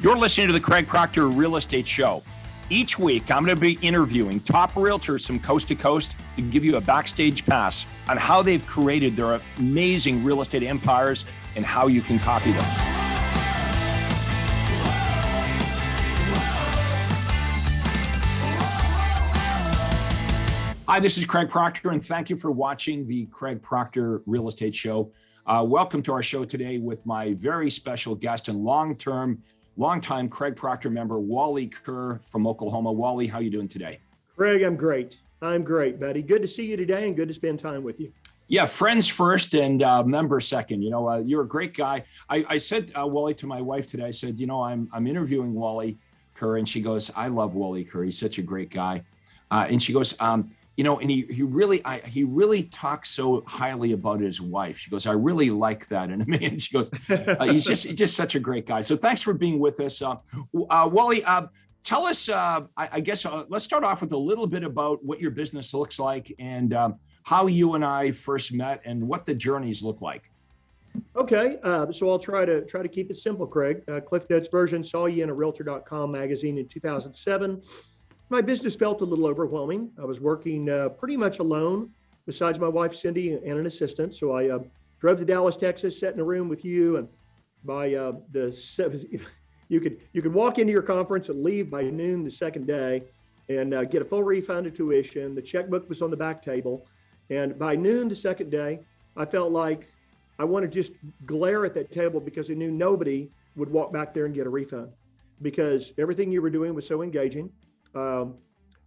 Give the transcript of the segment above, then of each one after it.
You're listening to the Craig Proctor Real Estate Show. Each week, I'm going to be interviewing top realtors from coast to coast to give you a backstage pass on how they've created their amazing real estate empires and how you can copy them. Hi, this is Craig Proctor, and thank you for watching the Craig Proctor Real Estate Show. Welcome to our show today with my very special guest and longtime Craig Proctor member, Wally Kerr from Oklahoma. Wally, how you doing today? Craig, I'm great, buddy. Good to see you today and good to spend time with you. Yeah, friends first and member second. You know, you're a great guy. I said, Wally, to my wife today, I said, you know, I'm interviewing Wally Kerr, and she goes, I love Wally Kerr. He's such a great guy. And she goes, you know, and he really talks so highly about his wife. She goes, I really like that in a man. She goes, he's just such a great guy. So thanks for being with us. Wally, tell us, I guess, let's start off with a little bit about what your business looks like and how you and I first met and what the journeys look like. Okay, so I'll try to keep it simple, Craig. Cliff Notes version, saw you in a Realtor.com magazine in 2007. My business felt a little overwhelming. I was working pretty much alone, besides my wife, Cindy, and an assistant. So I drove to Dallas, Texas, sat in a room with you, and by you could walk into your conference and leave by noon the second day and get a full refund of tuition. The checkbook was on the back table. And by noon the second day, I felt like I wanted to just glare at that table because I knew nobody would walk back there and get a refund because everything you were doing was so engaging.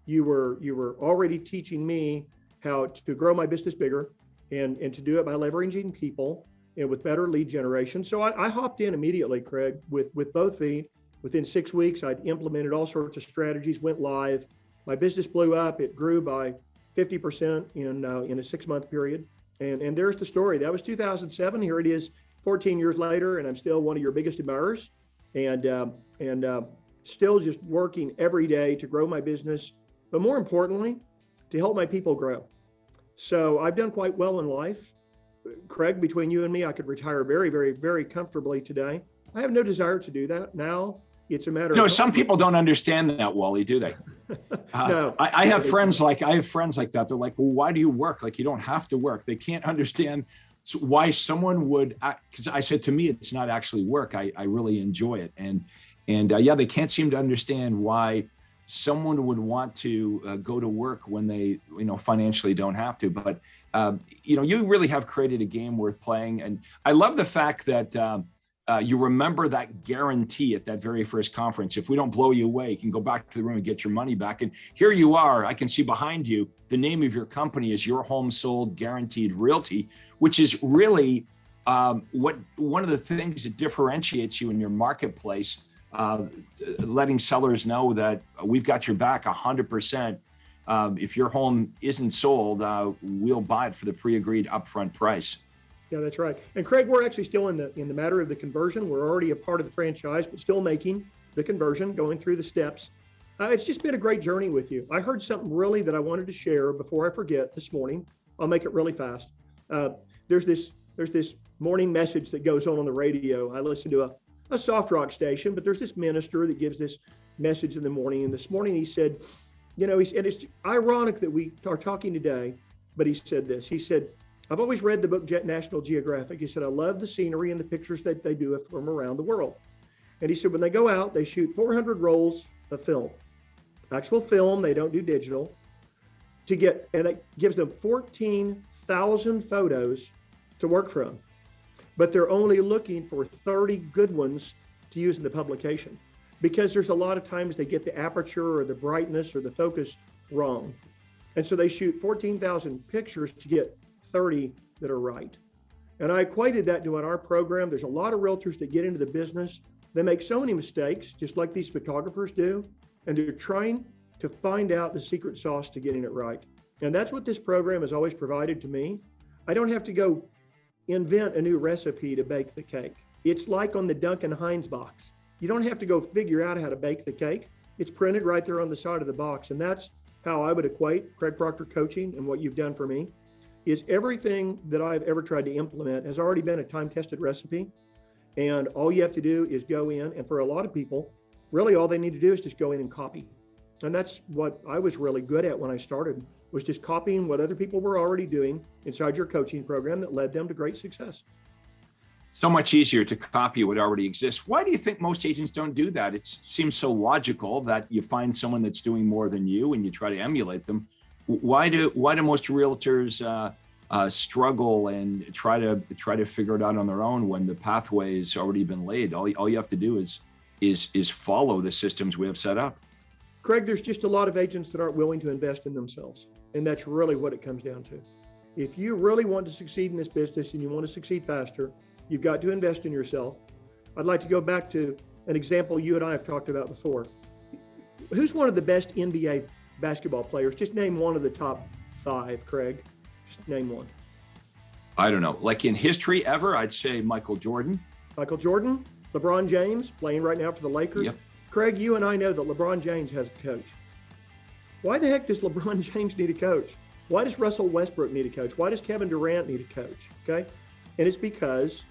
You were already teaching me how to grow my business bigger and to do it by leveraging people and with better lead generation. So I hopped in immediately, Craig, with both feet. Within 6 weeks, I'd implemented all sorts of strategies, went live. My business blew up. It grew by 50% in a 6-month period. And there's the story. That was 2007. Here it is 14 years later, and I'm still one of your biggest admirers. And still just working every day to grow my business, but more importantly, to help my people grow. So I've done quite well in life. Craig, between you and me, I could retire very, very, very comfortably today. I have no desire to do that now. It's a matter of some people don't understand that, Wally, do they? No. I have friends like that. They're like, well, why do you work? Like, you don't have to work. They can't understand why someone would, because I said, to me, it's not actually work. I really enjoy it. And they can't seem to understand why someone would want to go to work when they, financially don't have to. But, you really have created a game worth playing. And I love the fact that you remember that guarantee at that very first conference. If we don't blow you away, you can go back to the room and get your money back. And here you are. I can see behind you, the name of your company is Your Home Sold Guaranteed Realty, which is really one of the things that differentiates you in your marketplace. Letting sellers know that we've got your back 100%. If your home isn't sold, we'll buy it for the pre-agreed upfront price. Yeah, that's right. And Craig, we're actually still in the matter of the conversion. We're already a part of the franchise, but still making the conversion, going through the steps. It's just been a great journey with you. I heard something really that I wanted to share before I forget this morning. I'll make it really fast. There's this morning message that goes on the radio. I listen to a soft rock station, but there's this minister that gives this message in the morning. And this morning he said, and it's ironic that we are talking today, but he said this. He said, I've always read the book National Geographic. He said, I love the scenery and the pictures that they do from around the world. And he said, when they go out, they shoot 400 rolls of film, actual film. They don't do digital and it gives them 14,000 photos to work from. But they're only looking for 30 good ones to use in the publication because there's a lot of times they get the aperture or the brightness or the focus wrong. And so they shoot 14,000 pictures to get 30 that are right. And I equated that to in our program. There's a lot of realtors that get into the business. They make so many mistakes, just like these photographers do. And they're trying to find out the secret sauce to getting it right. And that's what this program has always provided to me. I don't have to go invent a new recipe to bake the cake. It's like on the Duncan Hines box. You don't have to go figure out how to bake the cake. It's printed right there on the side of the box. And that's how I would equate Craig Proctor coaching and what you've done for me. is everything that I've ever tried to implement has already been a time-tested recipe. And all you have to do is go in, and for a lot of people, really all they need to do is just go in and copy. And that's what I was really good at when I started, was just copying what other people were already doing inside your coaching program that led them to great success. So much easier to copy what already exists. Why do you think most agents don't do that? It seems so logical that you find someone that's doing more than you and you try to emulate them. Why do most realtors struggle and try to figure it out on their own when the pathway's already been laid? All you have to do is follow the systems we have set up. Craig, there's just a lot of agents that aren't willing to invest in themselves. And that's really what it comes down to. If you really want to succeed in this business and you want to succeed faster, you've got to invest in yourself. I'd like to go back to an example you and I have talked about before. Who's one of the best NBA basketball players? Just name one of the top 5, Craig. Just name one. I don't know. Like in history ever, I'd say Michael Jordan. Michael Jordan, LeBron James, playing right now for the Lakers. Yep. Craig, you and I know that LeBron James has a coach. Why the heck does LeBron James need a coach? Why does Russell Westbrook need a coach? Why does Kevin Durant need a coach? Okay. And it's because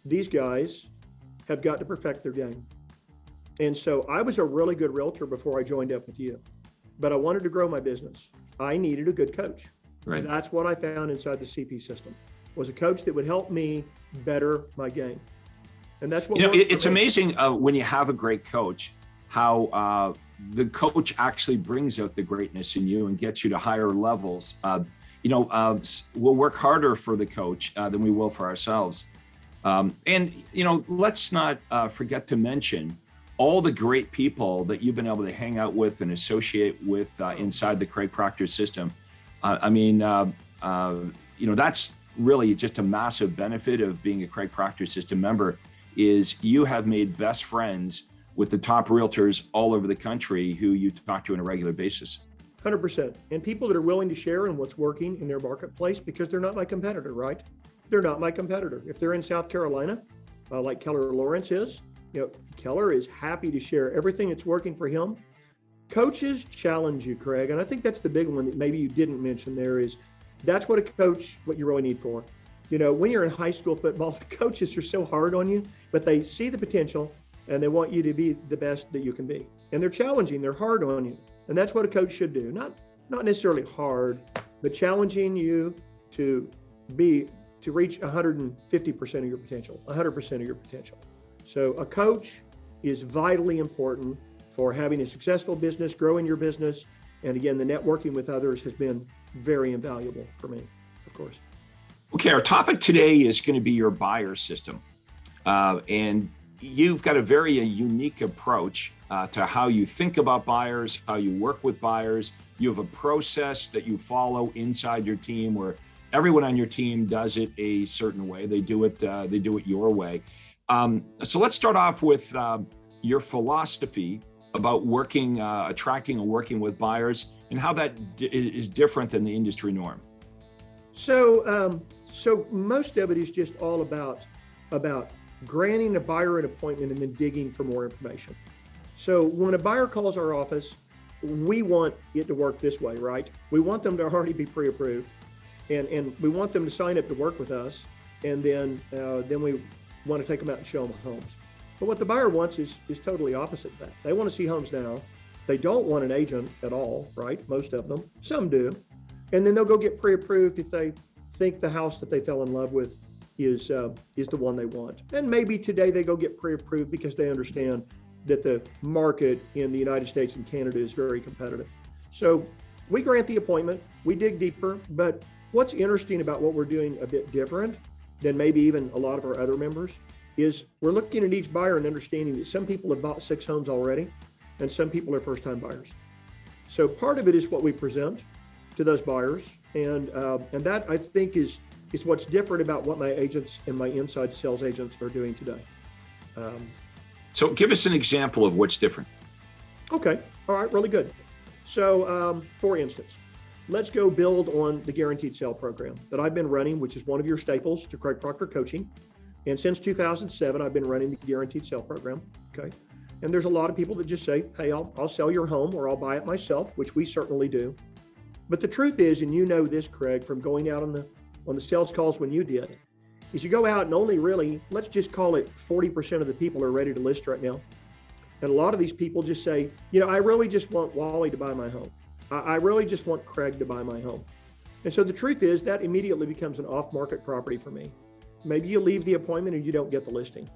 these guys have got to perfect their game. And so I was a really good realtor before I joined up with you, but I wanted to grow my business. I needed a good coach. Right. And that's what I found inside the CP system, was a coach that would help me better my game. And that's what it's amazing when you have a great coach, how the coach actually brings out the greatness in you and gets you to higher levels. We'll work harder for the coach than we will for ourselves. Let's not forget to mention all the great people that you've been able to hang out with and associate with inside the Craig Proctor system. That's really just a massive benefit of being a Craig Proctor system member, is you have made best friends with the top realtors all over the country who you talk to on a regular basis. 100%. And people that are willing to share in what's working in their marketplace, because they're not my competitor, right? They're not my competitor. If they're in South Carolina, like Keller Lawrence is, Keller is happy to share everything that's working for him. Coaches challenge you, Craig. And I think that's the big one that maybe you didn't mention there, is that's what a coach, what you really need for. When you're in high school football, the coaches are so hard on you, but they see the potential and they want you to be the best that you can be. And they're challenging, they're hard on you. And that's what a coach should do. Not necessarily hard, but challenging you to reach 150% of your potential, 100% of your potential. So a coach is vitally important for having a successful business, growing your business. And again, the networking with others has been very invaluable for me, of course. Okay, our topic today is going to be your buyer system. And you've got a very unique approach to how you think about buyers, how you work with buyers. You have a process that you follow inside your team where everyone on your team does it a certain way. They do it your way. So let's start off with your philosophy about attracting and working with buyers, and how that is different than the industry norm. So most of it is just all about granting a buyer an appointment and then digging for more information. So when a buyer calls our office, we want it to work this way, right? We want them to already be pre-approved, and we want them to sign up to work with us, and then we want to take them out and show them homes. But what the buyer wants is totally opposite of that. They want to see homes now. They don't want an agent at all, right? Most of them. Some do. And then they'll go get pre-approved if they think the house that they fell in love with is the one they want. And maybe today they go get pre-approved because they understand that the market in the United States and Canada is very competitive. So we grant the appointment, we dig deeper, but what's interesting about what we're doing a bit different than maybe even a lot of our other members is we're looking at each buyer and understanding that some people have bought 6 homes already and some people are first-time buyers. So part of it is what we present to those buyers, and that I think is what's different about what my agents and my inside sales agents are doing today. So give us an example of what's different. Okay, all right, really good. So for instance, let's go build on the guaranteed sale program that I've been running, which is one of your staples to Craig Proctor Coaching. And since 2007, I've been running the guaranteed sale program, okay? And there's a lot of people that just say, hey, I'll sell your home or I'll buy it myself, which we certainly do. But the truth is, and you know this, Craig, from going out on the sales calls when you did, is you go out and only really, let's just call it 40% of the people are ready to list right now. And a lot of these people just say, I really just want Wally to buy my home. I really just want Craig to buy my home. And so the truth is that immediately becomes an off-market property for me. Maybe you leave the appointment and you don't get the listing.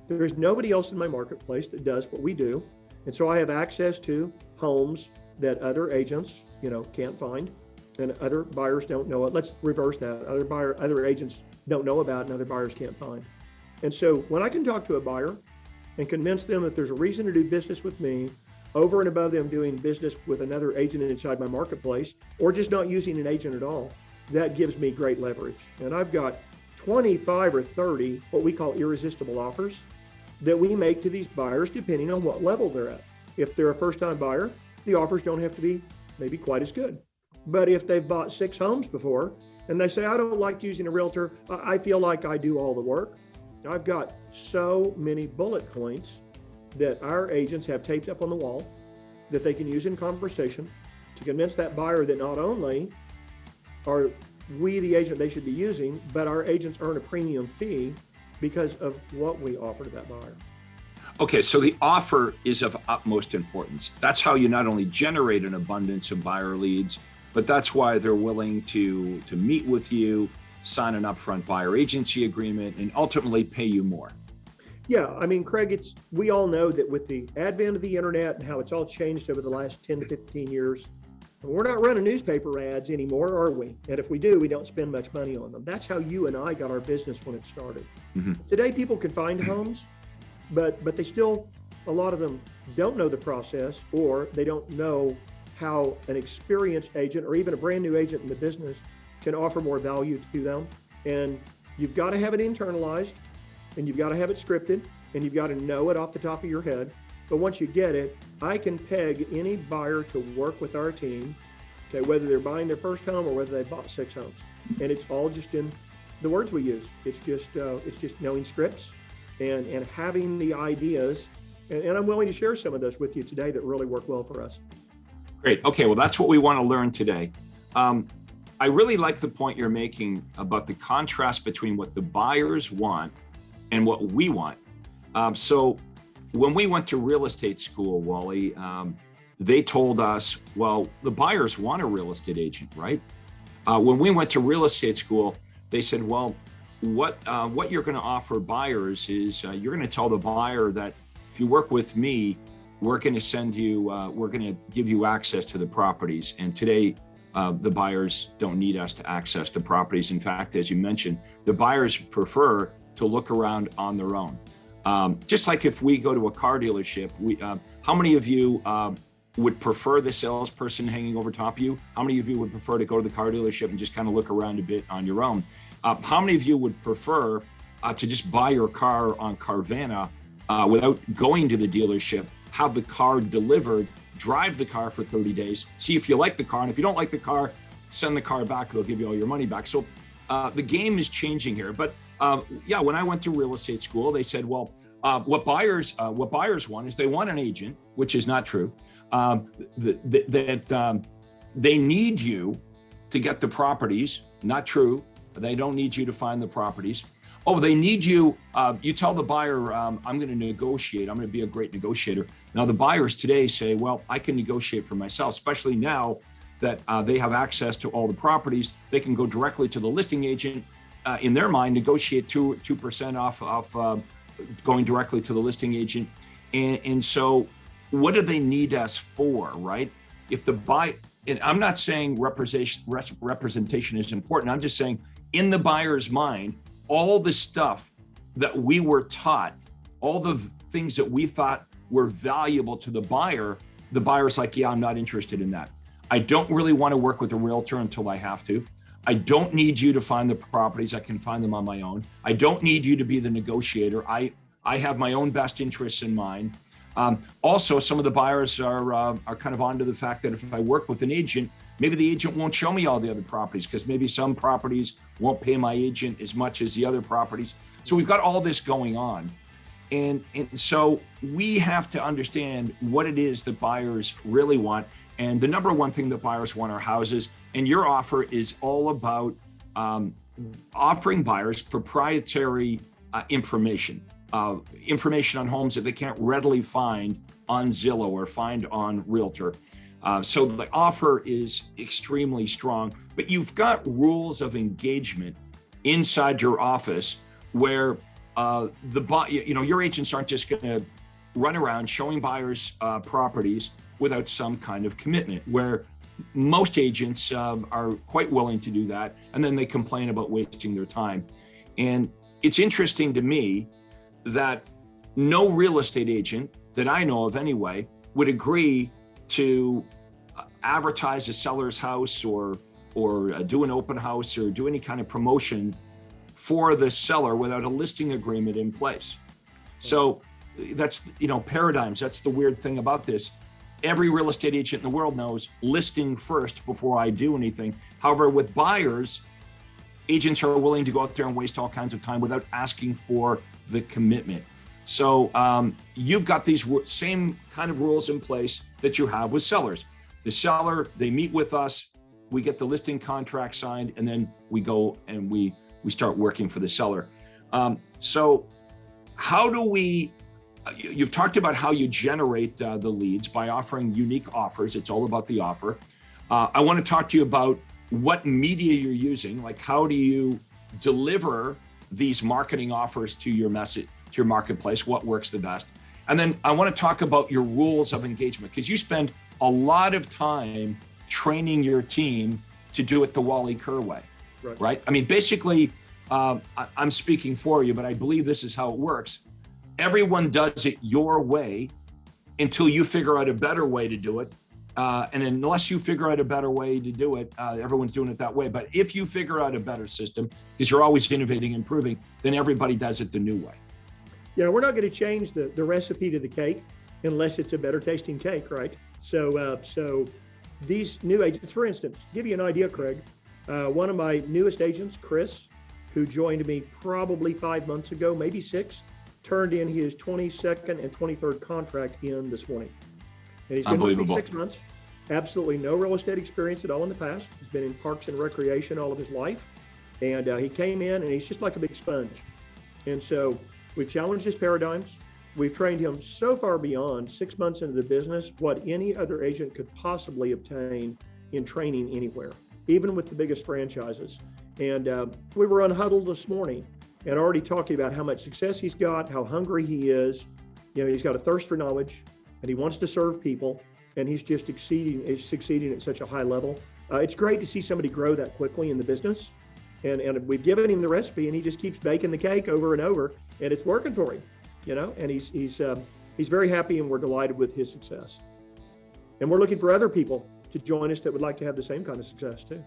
There is nobody else in my marketplace that does what we do. And so I have access to homes that other agents, can't find, and other buyers don't know it. Let's reverse that. Other agents don't know about and other buyers can't find. And so when I can talk to a buyer and convince them that there's a reason to do business with me over and above them doing business with another agent inside my marketplace, or just not using an agent at all, that gives me great leverage. And I've got 25 or 30 what we call irresistible offers that we make to these buyers depending on what level they're at. If they're a first-time buyer, the offers don't have to be maybe quite as good. But if they've bought 6 homes before and they say, I don't like using a realtor, I feel like I do all the work, I've got so many bullet points that our agents have taped up on the wall that they can use in conversation to convince that buyer that not only are we the agent they should be using, but our agents earn a premium fee because of what we offer to that buyer. Okay, so the offer is of utmost importance. That's how you not only generate an abundance of buyer leads, but that's why they're willing to meet with you, sign an upfront buyer agency agreement, and ultimately pay you more. Yeah, Craig, we all know that with the advent of the internet and how it's all changed over the last 10 to 15 years, we're not running newspaper ads anymore, are we? And if we do, we don't spend much money on them. That's how you and I got our business when it started. Mm-hmm. Today, people can find homes, but they still, a lot of them don't know the process, or they don't know how an experienced agent or even a brand new agent in the business can offer more value to them. And you've got to have it internalized, and you've got to have it scripted, and you've got to know it off the top of your head. But once you get it, I can peg any buyer to work with our team, okay, whether they're buying their first home or whether they bought 6 homes. And it's all just in the words we use. It's just knowing scripts and having the ideas. And I'm willing to share some of those with you today that really work well for us. Great. Okay, well, that's what we want to learn today. I really like the point you're making about the contrast between what the buyers want and what we want. So when we went to real estate school, Wally, they told us, well, the buyers want a real estate agent, right? When we went to real estate school, they said, well, what you're going to offer buyers is you're going to tell the buyer that if you work with me, we're going to send you, we're going to give you access to the properties. And today, the buyers don't need us to access the properties. In fact, as you mentioned, the buyers prefer to look around on their own. Just like if we go to a car dealership, how many of you would prefer the salesperson hanging over top of you? How many of you would prefer to go to the car dealership and just kind of look around a bit on your own? How many of you would prefer to just buy your car on Carvana without going to the dealership, have the car delivered, drive the car for 30 days, see if you like the car, and if you don't like the car, send the car back, they'll give you all your money back. So the game is changing here. But yeah, when I went to real estate school, they said, well, what buyers want is they want an agent, which is not true, that they need you to get the properties, not true. They don't need you to find the properties. Oh, they need you. You tell the buyer, I'm going to negotiate. I'm going to be a great negotiator. Now, the buyers today say, well, I can negotiate for myself, especially now that they have access to all the properties. They can go directly to the listing agent. In their mind, negotiate 2% off going directly to the listing agent. And so what do they need us for, right? If the and I'm not saying representation is important. I'm just saying in the buyer's mind, all the stuff that we were taught, all the things that we thought were valuable to the buyer's like, yeah, I'm not interested in that. I don't really want to work with a realtor until I have to. I don't need you to find the properties. I can find them on my own. I don't need you to be the negotiator. I have my own best interests in mind. Also, some of the buyers are kind of onto the fact that if I work with an agent, maybe the agent won't show me all the other properties because maybe some properties won't pay my agent as much as the other properties. So we've got all this going on. And so we have to understand what it is that buyers really want. And the number one thing that buyers want are houses. And your offer is all about offering buyers proprietary information on homes that they can't readily find on Zillow or find on Realtor. So the offer is extremely strong, but you've got rules of engagement inside your office where your agents aren't just going to run around showing buyers properties without some kind of commitment, where most agents are quite willing to do that, and then they complain about wasting their time. And it's interesting to me that no real estate agent that I know of anyway would agree to advertise a seller's house or do an open house or do any kind of promotion for the seller without a listing agreement in place. So that's, paradigms. That's the weird thing about this. Every real estate agent in the world knows listing first before I do anything. However, with buyers, agents are willing to go out there and waste all kinds of time without asking for the commitment. So you've got these same kind of rules in place that you have with sellers. The seller, they meet with us, we get the listing contract signed, and then we go and we start working for the seller. So how do we, you've talked about how you generate the leads by offering unique offers. It's all about the offer. I want to talk to you about what media you're using, like how do you deliver these marketing offers to your message, to your marketplace, what works the best. And then I want to talk about your rules of engagement, because you spend a lot of time training your team to do it the Wally Kerr way, right? I mean, basically, I'm speaking for you, but I believe this is how it works. Everyone does it your way until you figure out a better way to do it. And unless you figure out a better way to do it, everyone's doing it that way. But if you figure out a better system, because you're always innovating, improving, then everybody does it the new way. We're not going to change the recipe to the cake unless it's a better tasting cake, right? So these new agents, for instance, give you an idea, Craig, one of my newest agents, Chris, who joined me probably 5 months ago, maybe 6, turned in his 22nd and 23rd contract in this morning. And he's been with me 6 months. Absolutely no real estate experience at all in the past. He's been in parks and recreation all of his life. And he came in and he's just like a big sponge. And so we've challenged his paradigms. We've trained him so far beyond 6 months into the business what any other agent could possibly obtain in training anywhere, even with the biggest franchises. And we were on Huddle this morning and already talking about how much success he's got, how hungry he is. He's got a thirst for knowledge and he wants to serve people, and he's just succeeding at such a high level. It's great to see somebody grow that quickly in the business. And we've given him the recipe and he just keeps baking the cake over and over, and it's working for him, and he's very happy, and we're delighted with his success. And we're looking for other people to join us that would like to have the same kind of success too.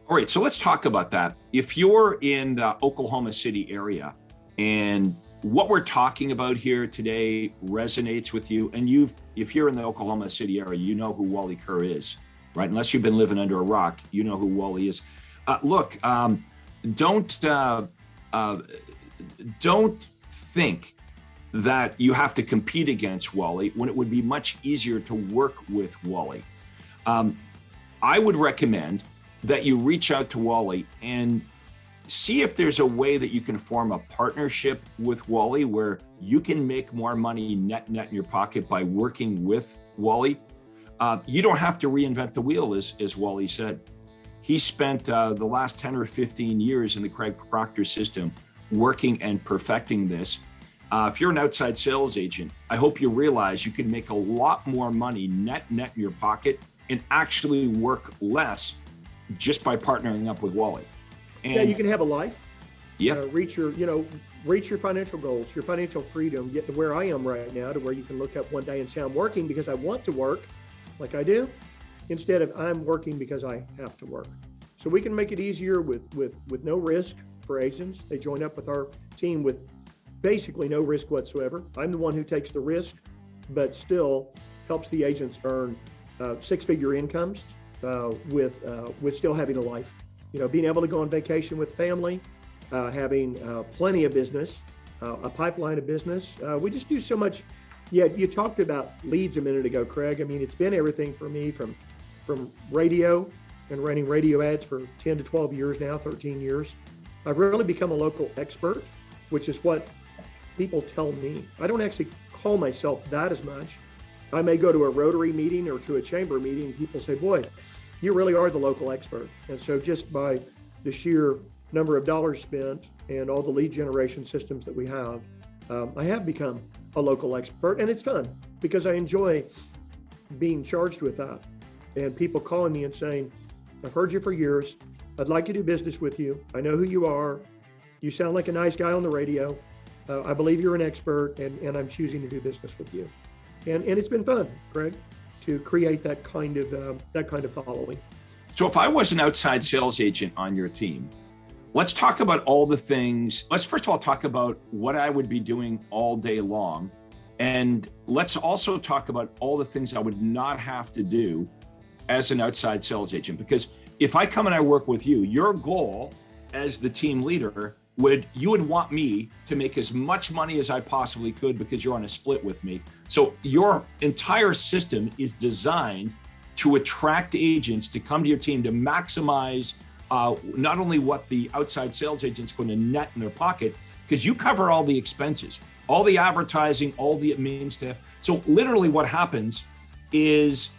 All right, so let's talk about that. If you're in the Oklahoma City area and what we're talking about here today resonates with you, and if you're in the Oklahoma City area, you know who Wally Kerr is, right? Unless you've been living under a rock, you know who Wally is. Look, don't think that you have to compete against Wally when it would be much easier to work with Wally. I would recommend that you reach out to Wally and see if there's a way that you can form a partnership with Wally where you can make more money net in your pocket by working with Wally. You don't have to reinvent the wheel, as Wally said. He spent the last 10 or 15 years in the Craig Proctor system working and perfecting this. If you're an outside sales agent, I hope you realize you can make a lot more money net in your pocket and actually work less just by partnering up with Wally. And you can have a life. Yeah. Reach your financial goals, your financial freedom, get to where I am right now, to where you can look up one day and say, I'm working because I want to work like I do, instead of I'm working because I have to work. So we can make it easier with no risk for agents. They join up with our team with basically no risk whatsoever. I'm the one who takes the risk, but still helps the agents earn six-figure incomes with still having a life. Being able to go on vacation with family, having plenty of business, a pipeline of business. We just do so much. Yeah, you talked about leads a minute ago, Craig. I mean, it's been everything for me from radio and running radio ads for 10 to 12 years now, 13 years, I've really become a local expert, which is what people tell me. I don't actually call myself that as much. I may go to a Rotary meeting or to a chamber meeting, and people say, boy, you really are the local expert. And so just by the sheer number of dollars spent and all the lead generation systems that we have, I have become a local expert, and it's fun because I enjoy being charged with that. And people calling me and saying, I've heard you for years. I'd like to do business with you. I know who you are. You sound like a nice guy on the radio. I believe you're an expert, and I'm choosing to do business with you. And it's been fun, Craig, to create that kind of following. So if I was an outside sales agent on your team, let's talk about all the things. Let's first of all talk about what I would be doing all day long. And let's also talk about all the things I would not have to do as an outside sales agent. Because if I come and I work with you, your goal as the team leader you would want me to make as much money as I possibly could because you're on a split with me. So your entire system is designed to attract agents to come to your team to maximize not only what the outside sales agent's going to net in their pocket, because you cover all the expenses, all the advertising, all the admin stuff. So literally what happens is,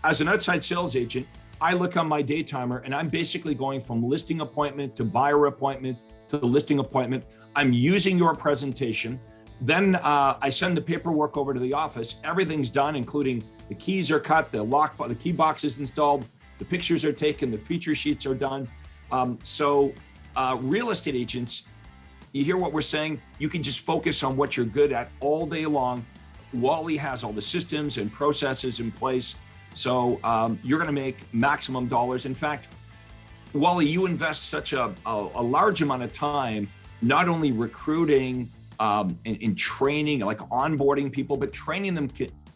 as an outside sales agent, I look on my day timer and I'm basically going from listing appointment to buyer appointment to the listing appointment. I'm using your presentation. Then I send the paperwork over to the office. Everything's done, including the keys are cut, the key box is installed, the pictures are taken, the feature sheets are done. So real estate agents, you hear what we're saying? You can just focus on what you're good at all day long. Wally has all the systems and processes in place. So you're going to make maximum dollars. In fact, Wally, you invest such a large amount of time, not only recruiting and training, like onboarding people, but training them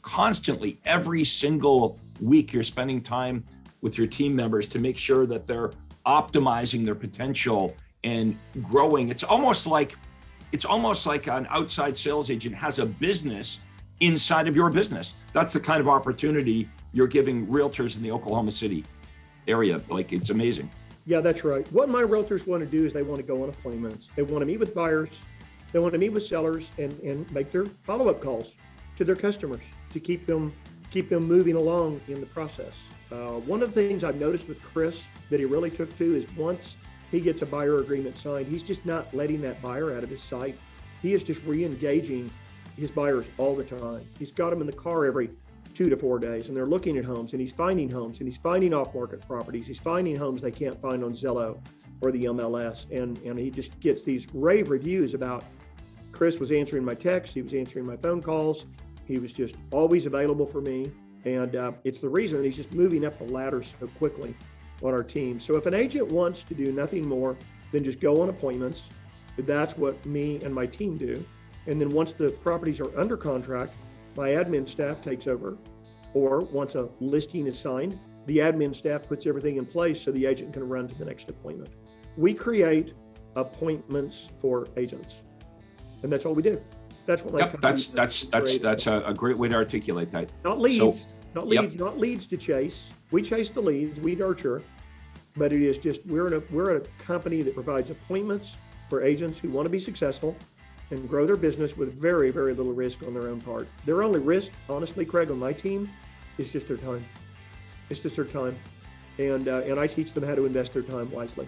constantly. Every single week, you're spending time with your team members to make sure that they're optimizing their potential and growing. It's almost like an outside sales agent has a business inside of your business. That's the kind of opportunity you're giving realtors in the Oklahoma City area. Like, it's amazing. Yeah, that's right. What my realtors want to do is they want to go on appointments. They want to meet with buyers. They want to meet with sellers and make their follow-up calls to their customers to keep them moving along in the process. One of the things I've noticed with Chris that he really took to is once he gets a buyer agreement signed, he's just not letting that buyer out of his sight. He is just re-engaging his buyers all the time. He's got them in the car every 2 to 4 days, and they're looking at homes, and he's finding homes, and he's finding off-market properties. He's finding homes they can't find on Zillow or the MLS, and he just gets these rave reviews about Chris was answering my texts, he was answering my phone calls, he was just always available for me, and it's the reason that he's just moving up the ladder so quickly on our team. So if an agent wants to do nothing more than just go on appointments, that's what me and my team do. And then once the properties are under contract, my admin staff takes over, or once a listing is signed, the admin staff puts everything in place so the agent can run to the next appointment. We create appointments for agents, and that's all we do. That's what my that's a great way to articulate that. Not leads, not leads to chase. We chase the leads, we nurture, but it is just we're a company that provides appointments for agents who want to be successful and grow their business with very, very little risk on their own part. Their only risk, honestly, Craig, on my team, is just their time. It's just their time. And I teach them how to invest their time wisely.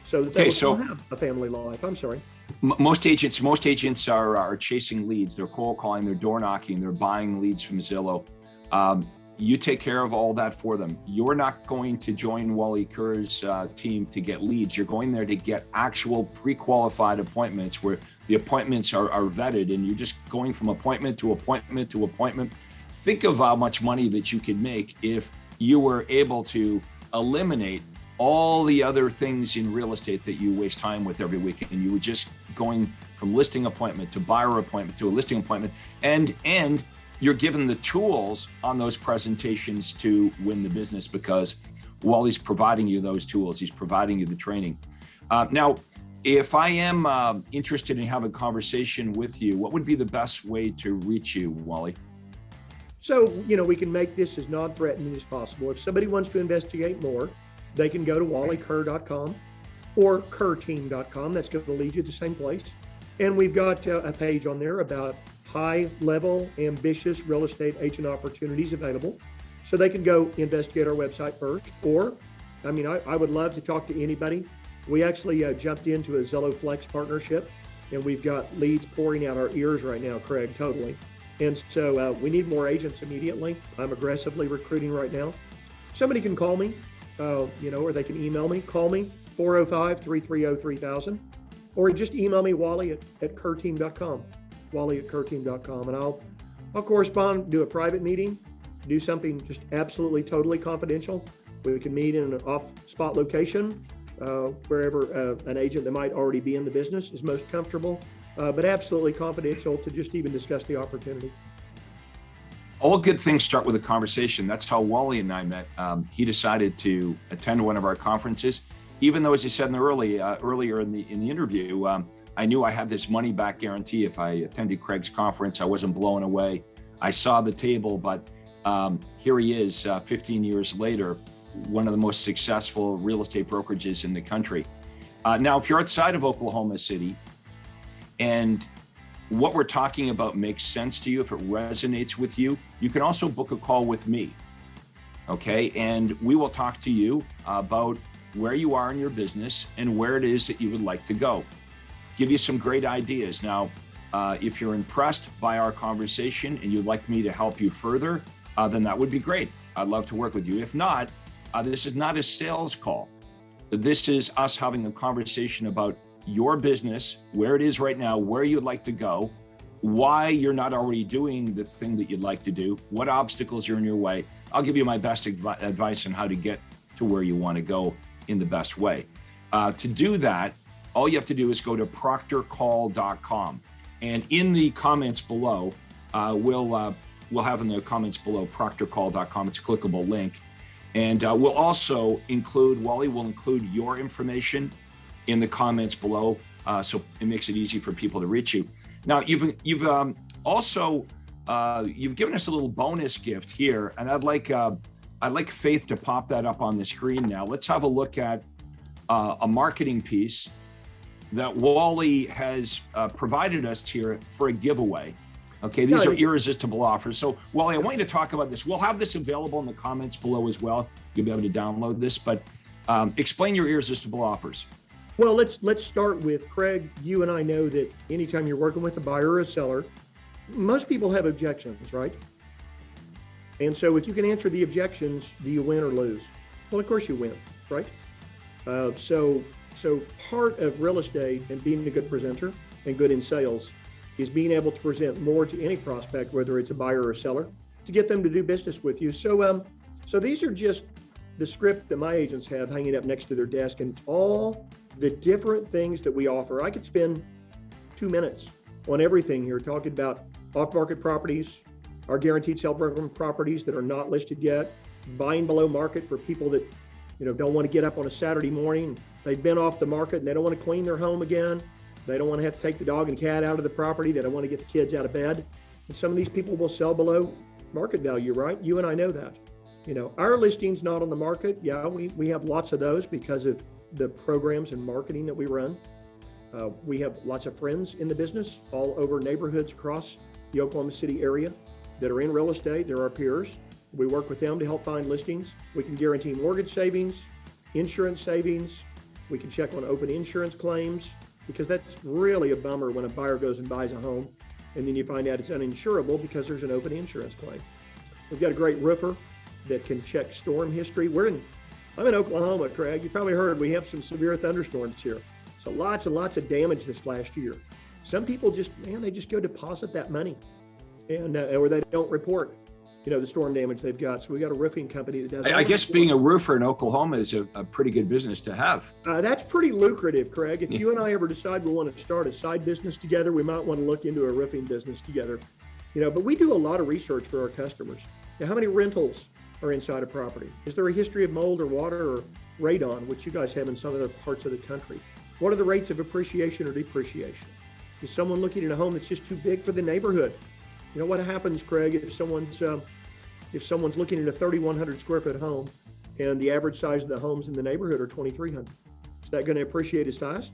So that they will have a family life. I'm sorry. Most agents are chasing leads. They're cold calling, they're door knocking, they're buying leads from Zillow. You take care of all that for them. You're not going to join Wally Kerr's team to get leads. You're going there to get actual pre-qualified appointments where the appointments are vetted, and you're just going from appointment to appointment to appointment. Think of how much money that you could make if you were able to eliminate all the other things in real estate that you waste time with every week, and you were just going from listing appointment to buyer appointment to a listing appointment, and you're given the tools on those presentations to win the business because Wally's providing you those tools. He's providing you the training. Now, if I am interested in having a conversation with you, what would be the best way to reach you, Wally? So, we can make this as non-threatening as possible. If somebody wants to investigate more, they can go to wallykerr.com, or kerrteam.com. That's going to lead you to the same place. And we've got a page on there about high-level, ambitious real estate agent opportunities available. So they can go investigate our website first. Or, I would love to talk to anybody. We actually jumped into a Zillow Flex partnership, and we've got leads pouring out our ears right now, Craig, totally. And so we need more agents immediately. I'm aggressively recruiting right now. Somebody can call me, or they can email me. Call me, 405-330-3000. Or just email me, Wally at kerrteam.com, Wally at kerrteam.com. And I'll correspond, do a private meeting, do something just absolutely, totally confidential. We can meet in an off-spot location, wherever an agent that might already be in the business is most comfortable, but absolutely confidential to just even discuss the opportunity. All good things start with a conversation. That's how Wally and I met. He decided to attend one of our conferences, even though, as you said earlier in the interview, I knew I had this money back guarantee if I attended Craig's conference. I wasn't blown away. I saw the table, but here he is 15 years later, one of the most successful real estate brokerages in the country. Now, if you're outside of Oklahoma City and what we're talking about makes sense to you, if it resonates with you, you can also book a call with me, okay? And we will talk to you about where you are in your business and where it is that you would like to go. Give you some great ideas. Now, if you're impressed by our conversation and you'd like me to help you further, then that would be great. I'd love to work with you. If not, this is not a sales call. This is us having a conversation about your business, where it is right now, where you'd like to go, why you're not already doing the thing that you'd like to do, what obstacles are in your way. I'll give you my best advice on how to get to where you want to go in the best way. To do that, all you have to do is go to proctorcall.com. And in the comments below, we'll have in the comments below proctorcall.com. It's a clickable link. And we'll also include, Wally will include your information in the comments below, so it makes it easy for people to reach you. Now, you've also given us a little bonus gift here, and I'd like Faith to pop that up on the screen now. Let's have a look at a marketing piece that Wally has provided us here for a giveaway. Okay, these are irresistible offers. So, Wally, I want you to talk about this. We'll have this available in the comments below as well. You'll be able to download this, but explain your irresistible offers. Well, let's start with, Craig, you and I know that anytime you're working with a buyer or a seller, most people have objections, right? And so if you can answer the objections, do you win or lose? Well, of course you win, right? So part of real estate and being a good presenter and good in sales is being able to present more to any prospect, whether it's a buyer or a seller, to get them to do business with you. So these are just the script that my agents have hanging up next to their desk, and it's all the different things that we offer. I could spend 2 minutes on everything here, talking about off-market properties, our guaranteed sale program properties that are not listed yet, buying below market for people that don't want to get up on a Saturday morning. They've been off the market and they don't want to clean their home again. They don't want to have to take the dog and cat out of the property. They don't want to get the kids out of bed. And some of these people will sell below market value, right? You and I know that. Our listing's not on the market. Yeah, we have lots of those because of the programs and marketing that we run. We have lots of friends in the business all over neighborhoods across the Oklahoma City area that are in real estate. They're our peers. We work with them to help find listings. We can guarantee mortgage savings, insurance savings. We can check on open insurance claims, because that's really a bummer when a buyer goes and buys a home and then you find out it's uninsurable because there's an open insurance claim. We've got a great roofer that can check storm history. I'm in Oklahoma, Craig. You probably heard we have some severe thunderstorms here. So lots and lots of damage this last year. Some people they just go deposit that money, and or they don't report, the storm damage they've got. So we got a roofing company that does. I guess being a roofer in Oklahoma is a pretty good business to have. That's pretty lucrative, Craig. If you and I ever decide we want to start a side business together, we might want to look into a roofing business together. But we do a lot of research for our customers. Now, how many rentals are inside a property? Is there a history of mold or water or radon, which you guys have in some other parts of the country? What are the rates of appreciation or depreciation? Is someone looking at a home that's just too big for the neighborhood? What happens, Craig, if someone's looking at a 3,100 square foot home and the average size of the homes in the neighborhood are 2,300? Is that going to appreciate as fast,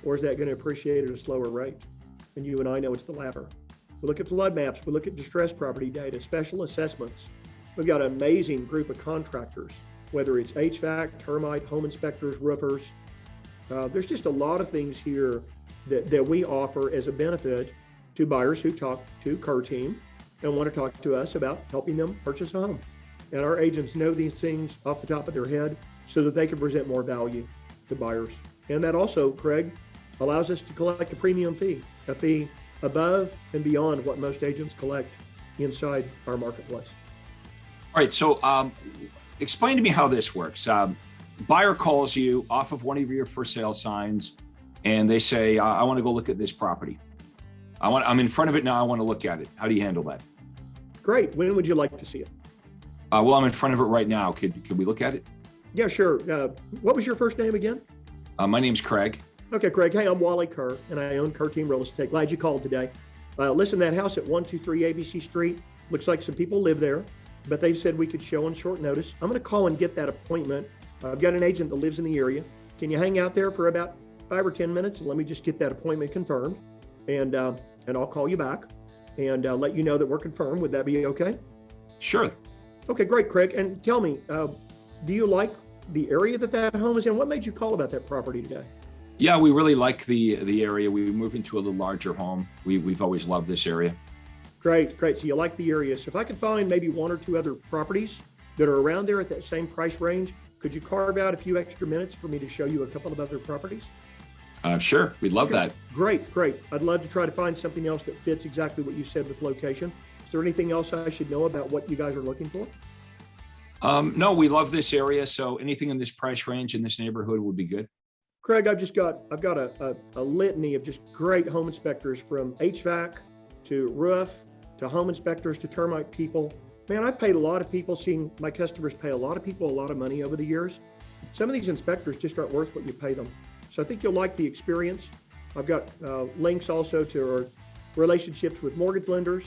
or is that going to appreciate at a slower rate? And you and I know it's the latter. We look at flood maps, we look at distressed property data, special assessments. We've got an amazing group of contractors, whether it's HVAC, termite, home inspectors, roofers. There's just a lot of things here that we offer as a benefit to buyers who talk to Kerr Team and want to talk to us about helping them purchase a home. And our agents know these things off the top of their head so that they can present more value to buyers. And that also, Craig, allows us to collect a premium fee, a fee above and beyond what most agents collect inside our marketplace. All right, so explain to me how this works. Buyer calls you off of one of your for sale signs and they say, I want to go look at this property. I'm in front of it now, I want to look at it. How do you handle that? Great. When would you like to see it? Well, I'm in front of it right now. Could we look at it? Yeah, sure. What was your first name again? My name's Craig. Okay, Craig. Hey, I'm Wally Kerr, and I own Kerr Team Real Estate. Glad you called today. Listen, that house at 123 ABC Street, looks like some people live there, but they said we could show on short notice. I'm going to call and get that appointment. I've got an agent that lives in the area. Can you hang out there for about 5 or 10 minutes and let me just get that appointment confirmed? And I'll call you back and let you know that we're confirmed. Would that be okay? Sure. Okay, great, Craig. And tell me, do you like the area that home is in? What made you call about that property today? Yeah, we really like the area. We moved into a little larger home. We've always loved this area. Great. So you like the area. So if I could find maybe 1 or 2 other properties that are around there at that same price range, could you carve out a few extra minutes for me to show you a couple of other properties? Sure, we'd love that. Great. I'd love to try to find something else that fits exactly what you said with location. Is there anything else I should know about what you guys are looking for? No, we love this area. So anything in this price range in this neighborhood would be good. Craig, I've got a litany of just great home inspectors, from HVAC to roof to home inspectors to termite people. Man, I've paid a lot of people, seen my customers pay a lot of people a lot of money over the years. Some of these inspectors just aren't worth what you pay them. So I think you'll like the experience. I've got links also to our relationships with mortgage lenders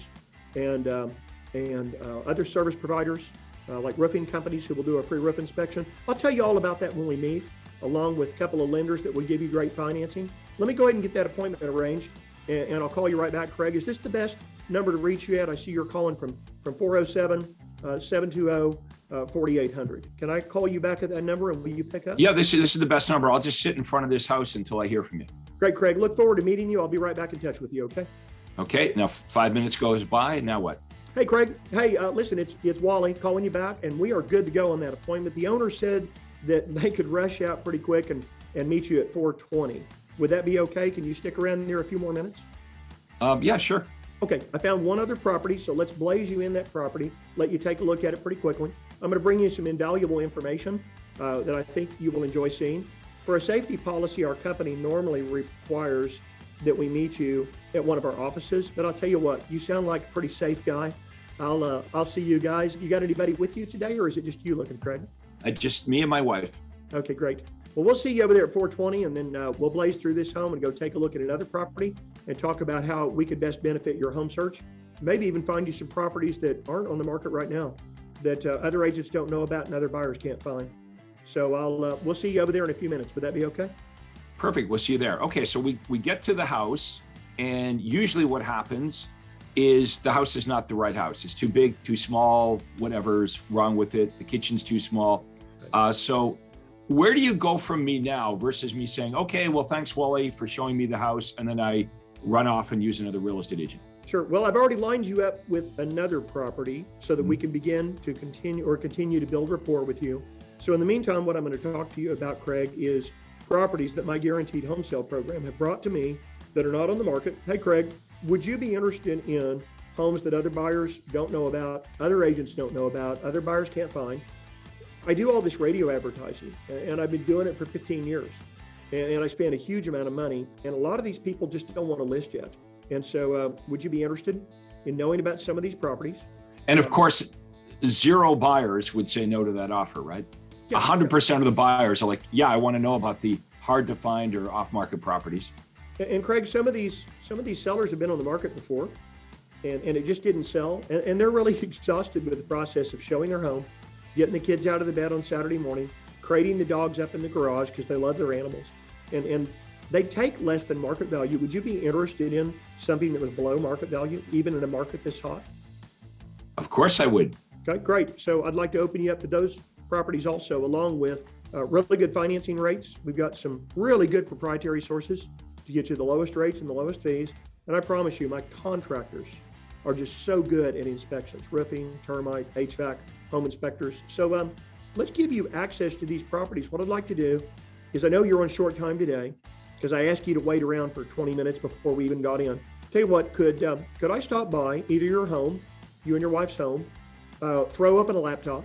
and other service providers like roofing companies who will do a free roof inspection. I'll tell you all about that when we meet, along with a couple of lenders that will give you great financing. Let me go ahead and get that appointment arranged, and I'll call you right back, Craig. Is this the best number to reach you at? I see you're calling from 407-720-4800. Can I call you back at that number and will you pick up? Yeah, this is the best number. I'll just sit in front of this house until I hear from you. Great, Craig. Look forward to meeting you. I'll be right back in touch with you, okay? Okay, now 5 minutes goes by. Now what? Hey, Craig. Hey, listen, it's Wally calling you back, and we are good to go on that appointment. The owner said that they could rush out pretty quick and meet you at 4:20. Would that be okay? Can you stick around there a few more minutes? Yeah, sure. Okay, I found one other property, so let's blaze you in that property, let you take a look at it pretty quickly. I'm going to bring you some invaluable information that I think you will enjoy seeing. For a safety policy, our company normally requires that we meet you at one of our offices, but I'll tell you what, you sound like a pretty safe guy. I'll see you guys. You got anybody with you today, or is it just you looking, Craig? Just me and my wife. Okay, great. Well, we'll see you over there at 4:20, and then we'll blaze through this home and go take a look at another property and talk about how we could best benefit your home search. Maybe even find you some properties that aren't on the market right now that other agents don't know about and other buyers can't find. So we'll see you over there in a few minutes. Would that be okay? Perfect. We'll see you there. Okay, so we get to the house, and usually what happens is the house is not the right house. It's too big, too small, whatever's wrong with it. The kitchen's too small. So where do you go from me now versus me saying, okay, well, thanks, Wally, for showing me the house, and then I run off and use another real estate agent? Sure. Well, I've already lined you up with another property so that we can begin to continue to build rapport with you. So in the meantime, what I'm going to talk to you about, Craig, is properties that my guaranteed home sale program have brought to me that are not on the market. Hey, Craig, would you be interested in homes that other buyers don't know about, other agents don't know about, other buyers can't find? I do all this radio advertising, and I've been doing it for 15 years. And I spend a huge amount of money, and a lot of these people just don't want to list yet. And so would you be interested in knowing about some of these properties? And of course, 0 buyers would say no to that offer, right? Yeah, 100% of the buyers are like, yeah, I want to know about the hard to find or off-market properties. And Craig, some of these sellers have been on the market before, and it just didn't sell. And they're really exhausted with the process of showing their home, getting the kids out of the bed on Saturday morning, crating the dogs up in the garage because they love their animals, and they take less than market value. Would you be interested in something that was below market value, even in a market this hot? Of course I would. Okay, great. So I'd like to open you up to those properties also, along with really good financing rates. We've got some really good proprietary sources to get you the lowest rates and the lowest fees. And I promise you, my contractors are just so good at inspections, roofing, termite, HVAC, home inspectors. So let's give you access to these properties. What I'd like to do is, I know you're on short time today, because I asked you to wait around for 20 minutes before we even got in. Tell you what, could I stop by either your home, you and your wife's home, throw up on a laptop,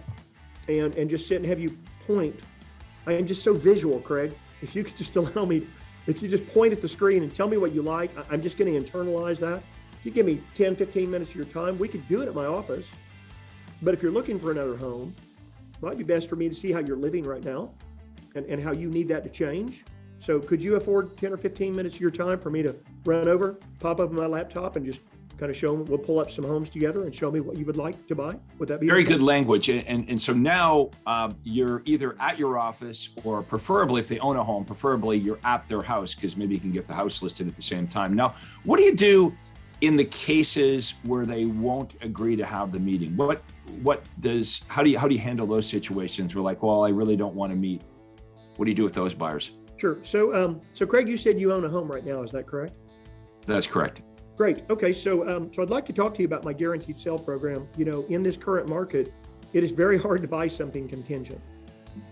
and just sit and have you point? I am just so visual, Craig. If you could just allow me, if you just point at the screen and tell me what you like, I'm just going to internalize that. If you give me 10, 15 minutes of your time, we could do it at my office. But if you're looking for another home, it might be best for me to see how you're living right now and how you need that to change. So could you afford 10 or 15 minutes of your time for me to run over, pop up my laptop, and just kind of show them? We'll pull up some homes together and show me what you would like to buy. Would that be very okay? good language? And so now you're either at your office, or preferably, if they own a home, preferably you're at their house, because maybe you can get the house listed at the same time. Now, what do you do in the cases where they won't agree to have the meeting? How do you handle those situations where, like, well, I really don't want to meet? What do you do with those buyers? Sure. So Craig, you said you own a home right now. Is that correct? That's correct. Great. Okay. So I'd like to talk to you about my guaranteed sale program. You know, in this current market, it is very hard to buy something contingent.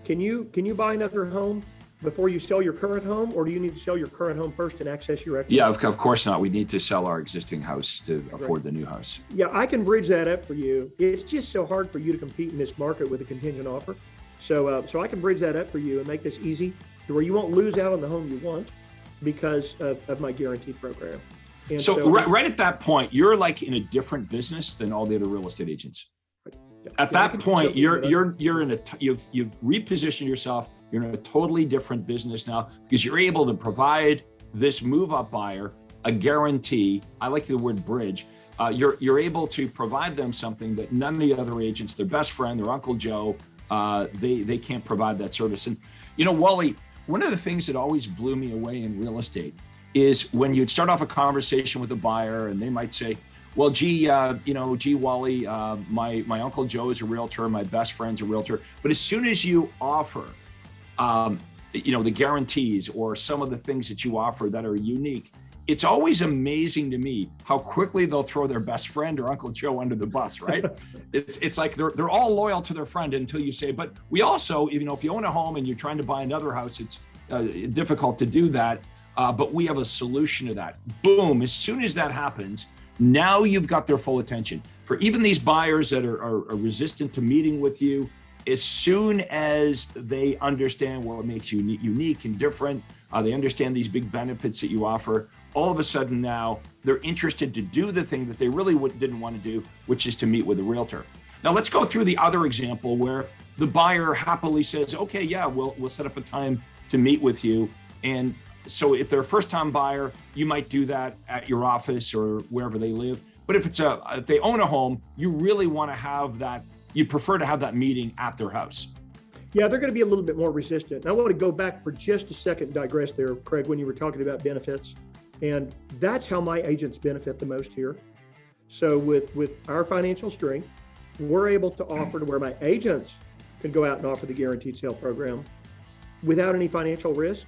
Can you buy another home before you sell your current home, or do you need to sell your current home first and access your equity? Yeah, of course not. We need to sell our existing house to afford the new house. Yeah, I can bridge that up for you. It's just so hard for you to compete in this market with a contingent offer. So I can bridge that up for you and make this easy to where you won't lose out on the home you want because of my guaranteed program. And so right at that point, you're like in a different business than all the other real estate agents. At that point, you're in you've repositioned yourself. You're in a totally different business now, because you're able to provide this move-up buyer a guarantee. I like the word bridge. You're able to provide them something that none of the other agents, their best friend, their Uncle Joe, they can't provide that service. And you know, Wally, one of the things that always blew me away in real estate is when you'd start off a conversation with a buyer, and they might say, well, gee, Wally, my Uncle Joe is a realtor, my best friend's a realtor. But as soon as you offer, the guarantees or some of the things that you offer that are unique, it's always amazing to me how quickly they'll throw their best friend or Uncle Joe under the bus, right? It's like they're all loyal to their friend until you say, but we also, if you own a home and you're trying to buy another house, it's difficult to do that. But we have a solution to that. Boom, as soon as that happens, now you've got their full attention. For even these buyers that are resistant to meeting with you, as soon as they understand what makes you unique and different, they understand these big benefits that you offer, all of a sudden now they're interested to do the thing that they really didn't want to do, which is to meet with a realtor. Now let's go through the other example where the buyer happily says, okay, yeah, we'll set up a time to meet with you. And so if they're a first-time buyer, you might do that at your office or wherever they live. But if they own a home, you really want to have that. You prefer to have that meeting at their house. Yeah, they're going to be a little bit more resistant. And I want to go back for just a second, digress there, Craig, when you were talking about benefits. And that's how my agents benefit the most here. So with our financial strength, we're able to offer to where my agents can go out and offer the guaranteed sale program without any financial risk.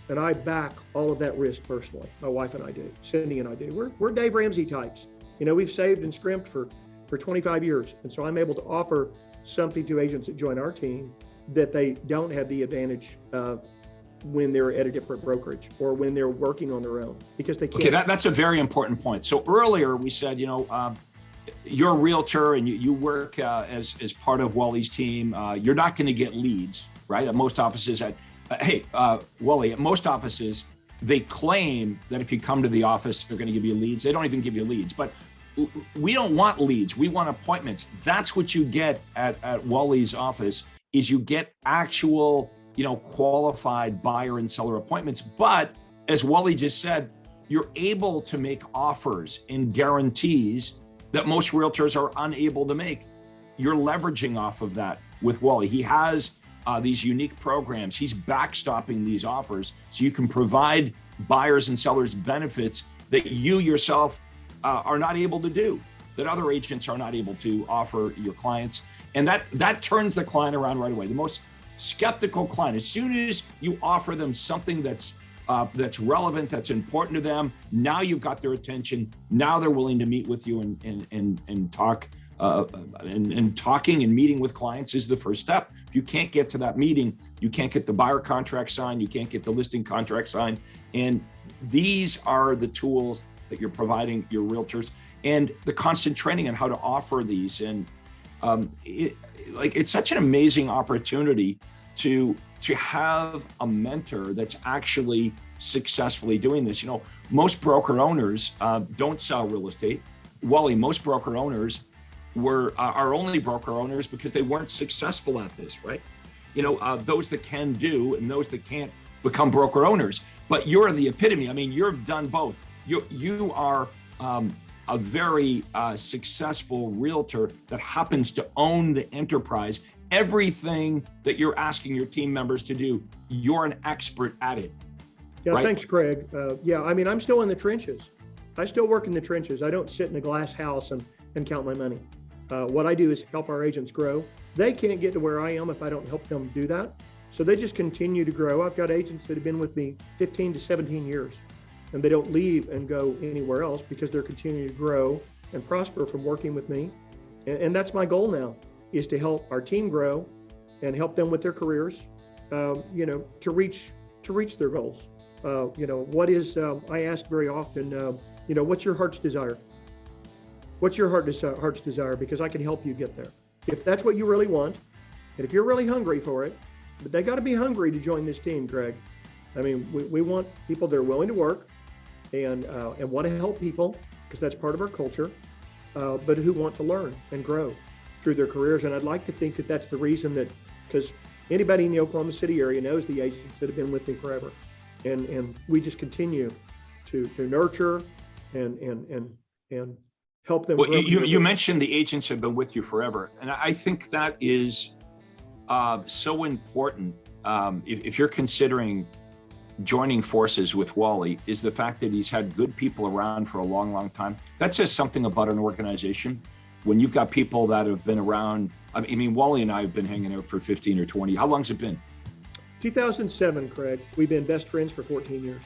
And I back all of that risk personally. My wife and I do, Cindy and I do. We're Dave Ramsey types. We've saved and scrimped for 25 years. And so I'm able to offer something to agents that join our team that they don't have the advantage of when they're at a different brokerage or when they're working on their own, because they can't. Okay, that's a very important point. So earlier we said, you're a realtor and you work as part of Wally's team. You're not going to get leads, right? At most offices, Wally, at most offices, they claim that if you come to the office, they're going to give you leads. They don't even give you leads, but we don't want leads. We want appointments. That's what you get at Wally's office, is you get actual, qualified buyer and seller appointments. But as Wally just said, you're able to make offers and guarantees that most realtors are unable to make. You're leveraging off of that with Wally. He has these unique programs. He's backstopping these offers so you can provide buyers and sellers benefits that you yourself are not able to do, that other agents are not able to offer your clients. And that turns the client around right away. The most skeptical client, as soon as you offer them something that's relevant, that's important to them, now you've got their attention. Now they're willing to meet with you and talk. And talking and meeting with clients is the first step. If you can't get to that meeting, you can't get the buyer contract signed, you can't get the listing contract signed. And these are the tools that you're providing your realtors, and the constant training on how to offer these. And it's such an amazing opportunity to have a mentor that's actually successfully doing this. You know, most broker owners don't sell real estate. Wally, most broker owners are only broker owners because they weren't successful at this, right? You know, those that can do and those that can't become broker owners. But you're the epitome. I mean, you've done both. You are a very successful realtor that happens to own the enterprise. Everything that you're asking your team members to do, you're an expert at it. Yeah, right? Thanks, Craig. Yeah, I mean, I'm still in the trenches. I still work in the trenches. I don't sit in a glass house and count my money. What I do is help our agents grow. They can't get to where I am if I don't help them do that. So they just continue to grow. I've got agents that have been with me 15 to 17 years, and they don't leave and go anywhere else because they're continuing to grow and prosper from working with me. And that's my goal now, is to help our team grow and help them with their careers, to reach their goals. What is, I ask very often, what's your heart's desire? What's your heart's desire? Because I can help you get there. If that's what you really want, and if you're really hungry for it, but they got to be hungry to join this team, Greg. I mean, we want people that are willing to work and want to help people, because that's part of our culture, but who want to learn and grow through their careers. And I'd like to think that that's the reason that, because anybody in the Oklahoma City area knows the agents that have been with me forever. And we just continue to nurture and help them. Well, you mentioned the agents have been with you forever. And I think that is so important. If you're considering joining forces with Wally, is the fact that he's had good people around for a long, long time. That says something about an organization. When you've got people that have been around, I mean, Wally and I have been hanging out for 15 or 20. How long's it been? 2007, Craig. We've been best friends for 14 years.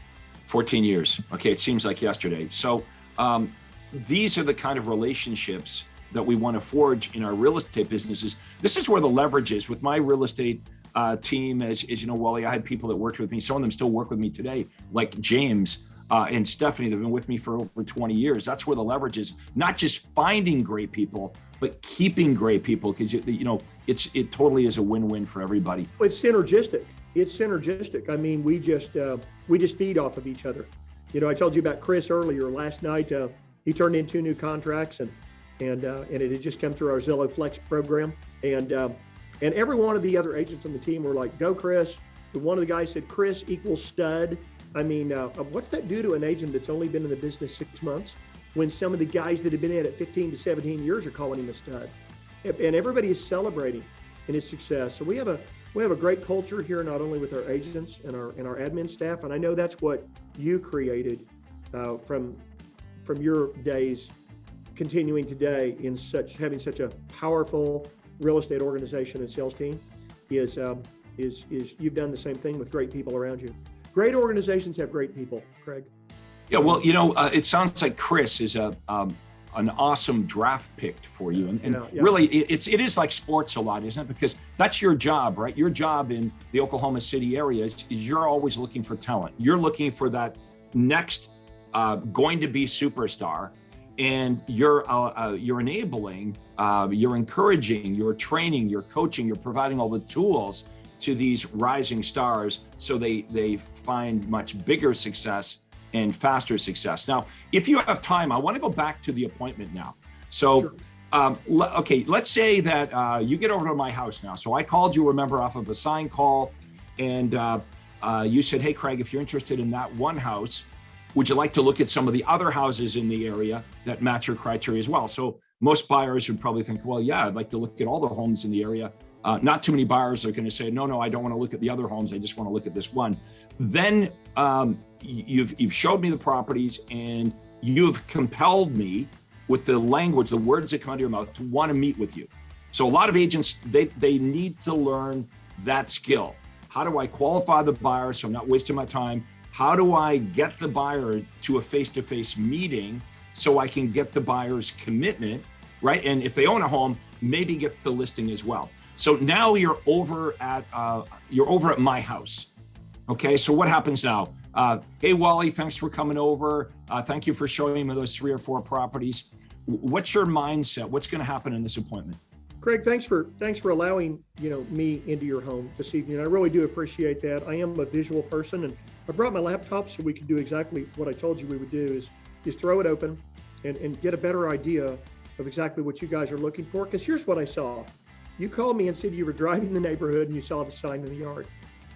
14 years. Okay, it seems like yesterday. So these are the kind of relationships that we want to forge in our real estate businesses. This is where the leverage is with my real estate team. As you know, Wally, I had people that worked with me. Some of them still work with me today, like James and Stephanie. They've been with me for over 20 years. That's where the leverage is, not just finding great people, but keeping great people, because it totally is a win-win for everybody. It's synergistic. It's synergistic. I mean, we just feed off of each other. You know, I told you about Chris earlier. Last night, he turned in 2 new contracts, and it had just come through our Zillow Flex program. And every one of the other agents on the team were like, "Go, Chris." And one of the guys said, "Chris equals stud." I mean, what's that do to an agent that's only been in the business 6 months, when some of the guys that have been in it 15 to 17 years are calling him a stud? And everybody is celebrating in his success. So we have a great culture here, not only with our agents and our admin staff, and I know that's what you created from your days, continuing today in having such a powerful real estate organization and sales team. Is you've done the same thing with great people around you. Great organizations have great people, Craig. Yeah, well, it sounds like Chris is an awesome draft pick for you. And yeah. Really, it is like sports a lot, isn't it? Because that's your job, right? Your job in the Oklahoma City area is you're always looking for talent. You're looking for that next going to be superstar, and you're enabling, you're encouraging, you're training, you're coaching, you're providing all the tools to these rising stars so they find much bigger success and faster success. Now, if you have time, I want to go back to the appointment now. So, sure. Okay, let's say that you get over to my house now. So I called you, remember, off of a sign call, and you said, "Hey, Craig, if you're interested in that one house, would you like to look at some of the other houses in the area that match your criteria as well?" So Most buyers would probably think, well, yeah, I'd like to look at all the homes in the area. Not too many buyers are going to say, no, I don't want to look at the other homes. I just want to look at this one. Then you've showed me the properties, and you've compelled me with the language, the words that come out of your mouth, to want to meet with you. So a lot of agents, they need to learn that skill. How do I qualify the buyer so I'm not wasting my time? How do I get the buyer to a face-to-face meeting so I can get the buyer's commitment, right? And if they own a home, maybe get the listing as well. So now you're over at my house. Okay, so what happens now? Hey, Wally, thanks for coming over. Thank you for showing me those 3 or 4 properties. What's your mindset? What's going to happen in this appointment? Craig, thanks for allowing me into your home this evening. I really do appreciate that. I am a visual person, and I brought my laptop so we could do exactly what I told you we would do, is throw it open and get a better idea of exactly what you guys are looking for. Because here's what I saw. You called me and said you were driving the neighborhood and you saw the sign in the yard.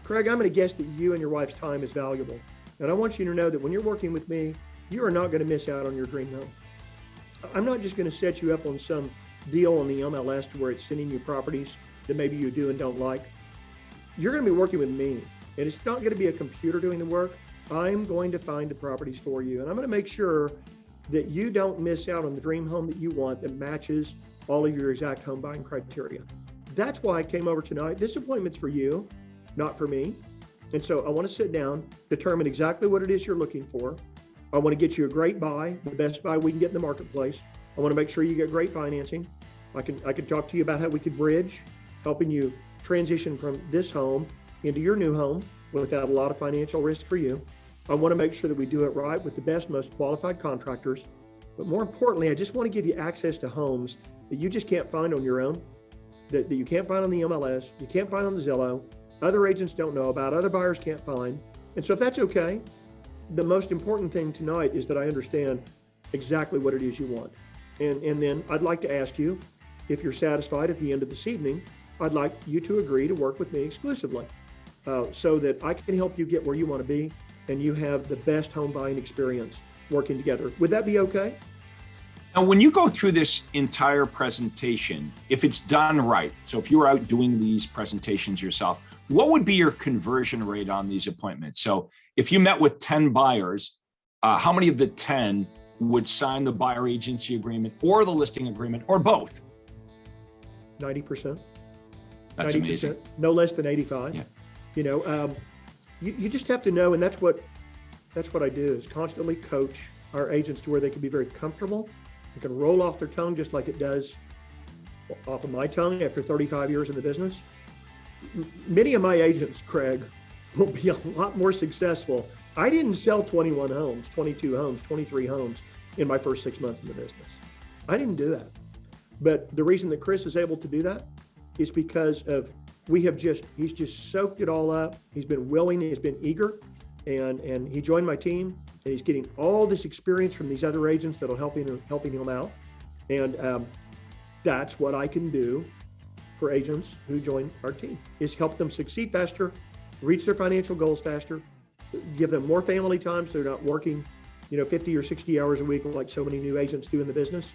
Craig, I'm going to guess that you and your wife's time is valuable. And I want you to know that when you're working with me, you are not going to miss out on your dream home. I'm not just going to set you up on some deal on the MLS to where it's sending you properties that maybe you do and don't like. You're going to be working with me, and it's not going to be a computer doing the work. I'm going to find the properties for you, and I'm going to make sure that you don't miss out on the dream home that you want that matches all of your exact home buying criteria. That's why I came over tonight. This appointment's for you, not for me. And so I want to sit down, determine exactly what it is you're looking for. I want to get you a great buy, the best buy we can get in the marketplace. I want to make sure you get great financing. I can talk to you about how we could bridge, helping you transition from this home into your new home without a lot of financial risk for you. I want to make sure that we do it right with the best, most qualified contractors. But more importantly, I just want to give you access to homes that you just can't find on your own, that you can't find on the MLS, you can't find on the Zillow, other agents don't know about, other buyers can't find. And so if that's okay, the most important thing tonight is that I understand exactly what it is you want. And then I'd like to ask you, if you're satisfied at the end of this evening, I'd like you to agree to work with me exclusively so that I can help you get where you want to be and you have the best home buying experience working together. Would that be okay? Now, when you go through this entire presentation, if it's done right, so if you were out doing these presentations yourself, what would be your conversion rate on these appointments? So if you met with 10 buyers, how many of the 10 would sign the buyer agency agreement or the listing agreement or both? 90%. That's 90%, amazing. no less than 85. Yeah. You just have to know, and that's what I do, is constantly coach our agents to where they can be very comfortable. It can roll off their tongue just like it does off of my tongue after 35 years in the business. Many of my agents, Craig, will be a lot more successful. I didn't sell 21 homes, 22 homes, 23 homes in my first 6 months in the business. I didn't do that. But the reason that Chris is able to do that is because of he's just soaked it all up. He's been willing, he's been eager, and he joined my team, and he's getting all this experience from these other agents that'll helping him out. And that's what I can do for agents who join our team, is help them succeed faster, reach their financial goals faster, give them more family time so they're not working 50 or 60 hours a week like so many new agents do in the business.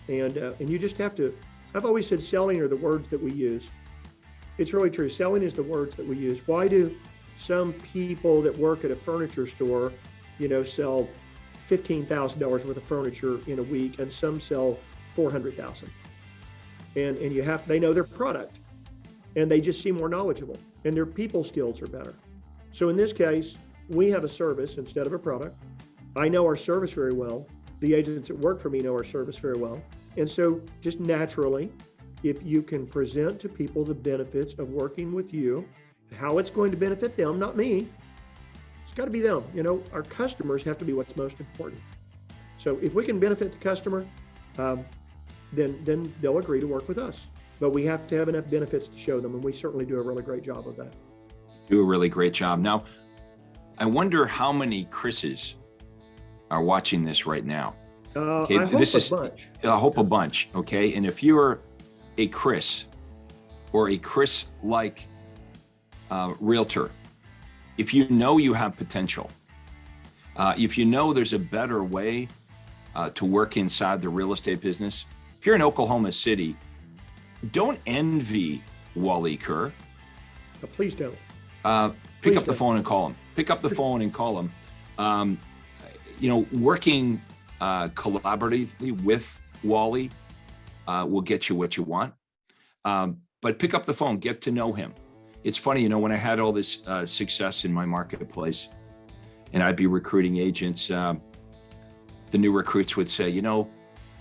And you just have to, I've always said selling are the words that we use. It's really true. Selling is the words that we use. Why do some people that work at a furniture store, sell $15,000 worth of furniture in a week, and some sell $400,000? And they know their product, and they just seem more knowledgeable, and their people skills are better. So in this case, we have a service instead of a product. I know our service very well. The agents that work for me know our service very well. And so just naturally, if you can present to people the benefits of working with you, how it's going to benefit them, not me, it's got to be them. Our customers have to be what's most important. So if we can benefit the customer, then they'll agree to work with us. But we have to have enough benefits to show them, and we certainly do a really great job of that. Do a really great job. Now, I wonder how many Chris's are watching this right now. Okay, I hope a bunch. Okay, and if you're a Chris or a Chris-like realtor, if you know you have potential, if you know there's a better way to work inside the real estate business, if you're in Oklahoma City, don't envy Wally Kerr. Please don't. Pick up the phone and call him. Pick up the phone and call him. Working collaboratively with Wally will get you what you want. But pick up the phone, get to know him. It's funny, when I had all this success in my marketplace and I'd be recruiting agents, the new recruits would say,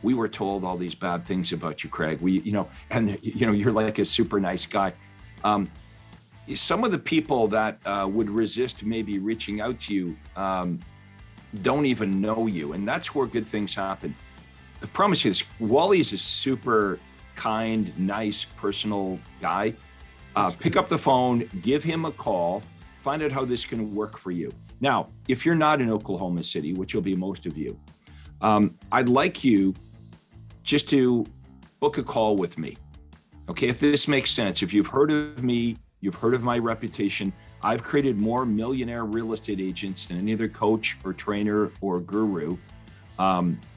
we were told all these bad things about you, Craig. You're like a super nice guy. Some of the people that would resist maybe reaching out to you don't even know you. And that's where good things happen. I promise you this, Wally's a super kind, nice, personal guy. Pick up the phone, give him a call, find out how this can work for you. Now, if you're not in Oklahoma City, which will be most of you, I'd like you just to book a call with me. Okay, if this makes sense, if you've heard of me, you've heard of my reputation, I've created more millionaire real estate agents than any other coach or trainer or guru.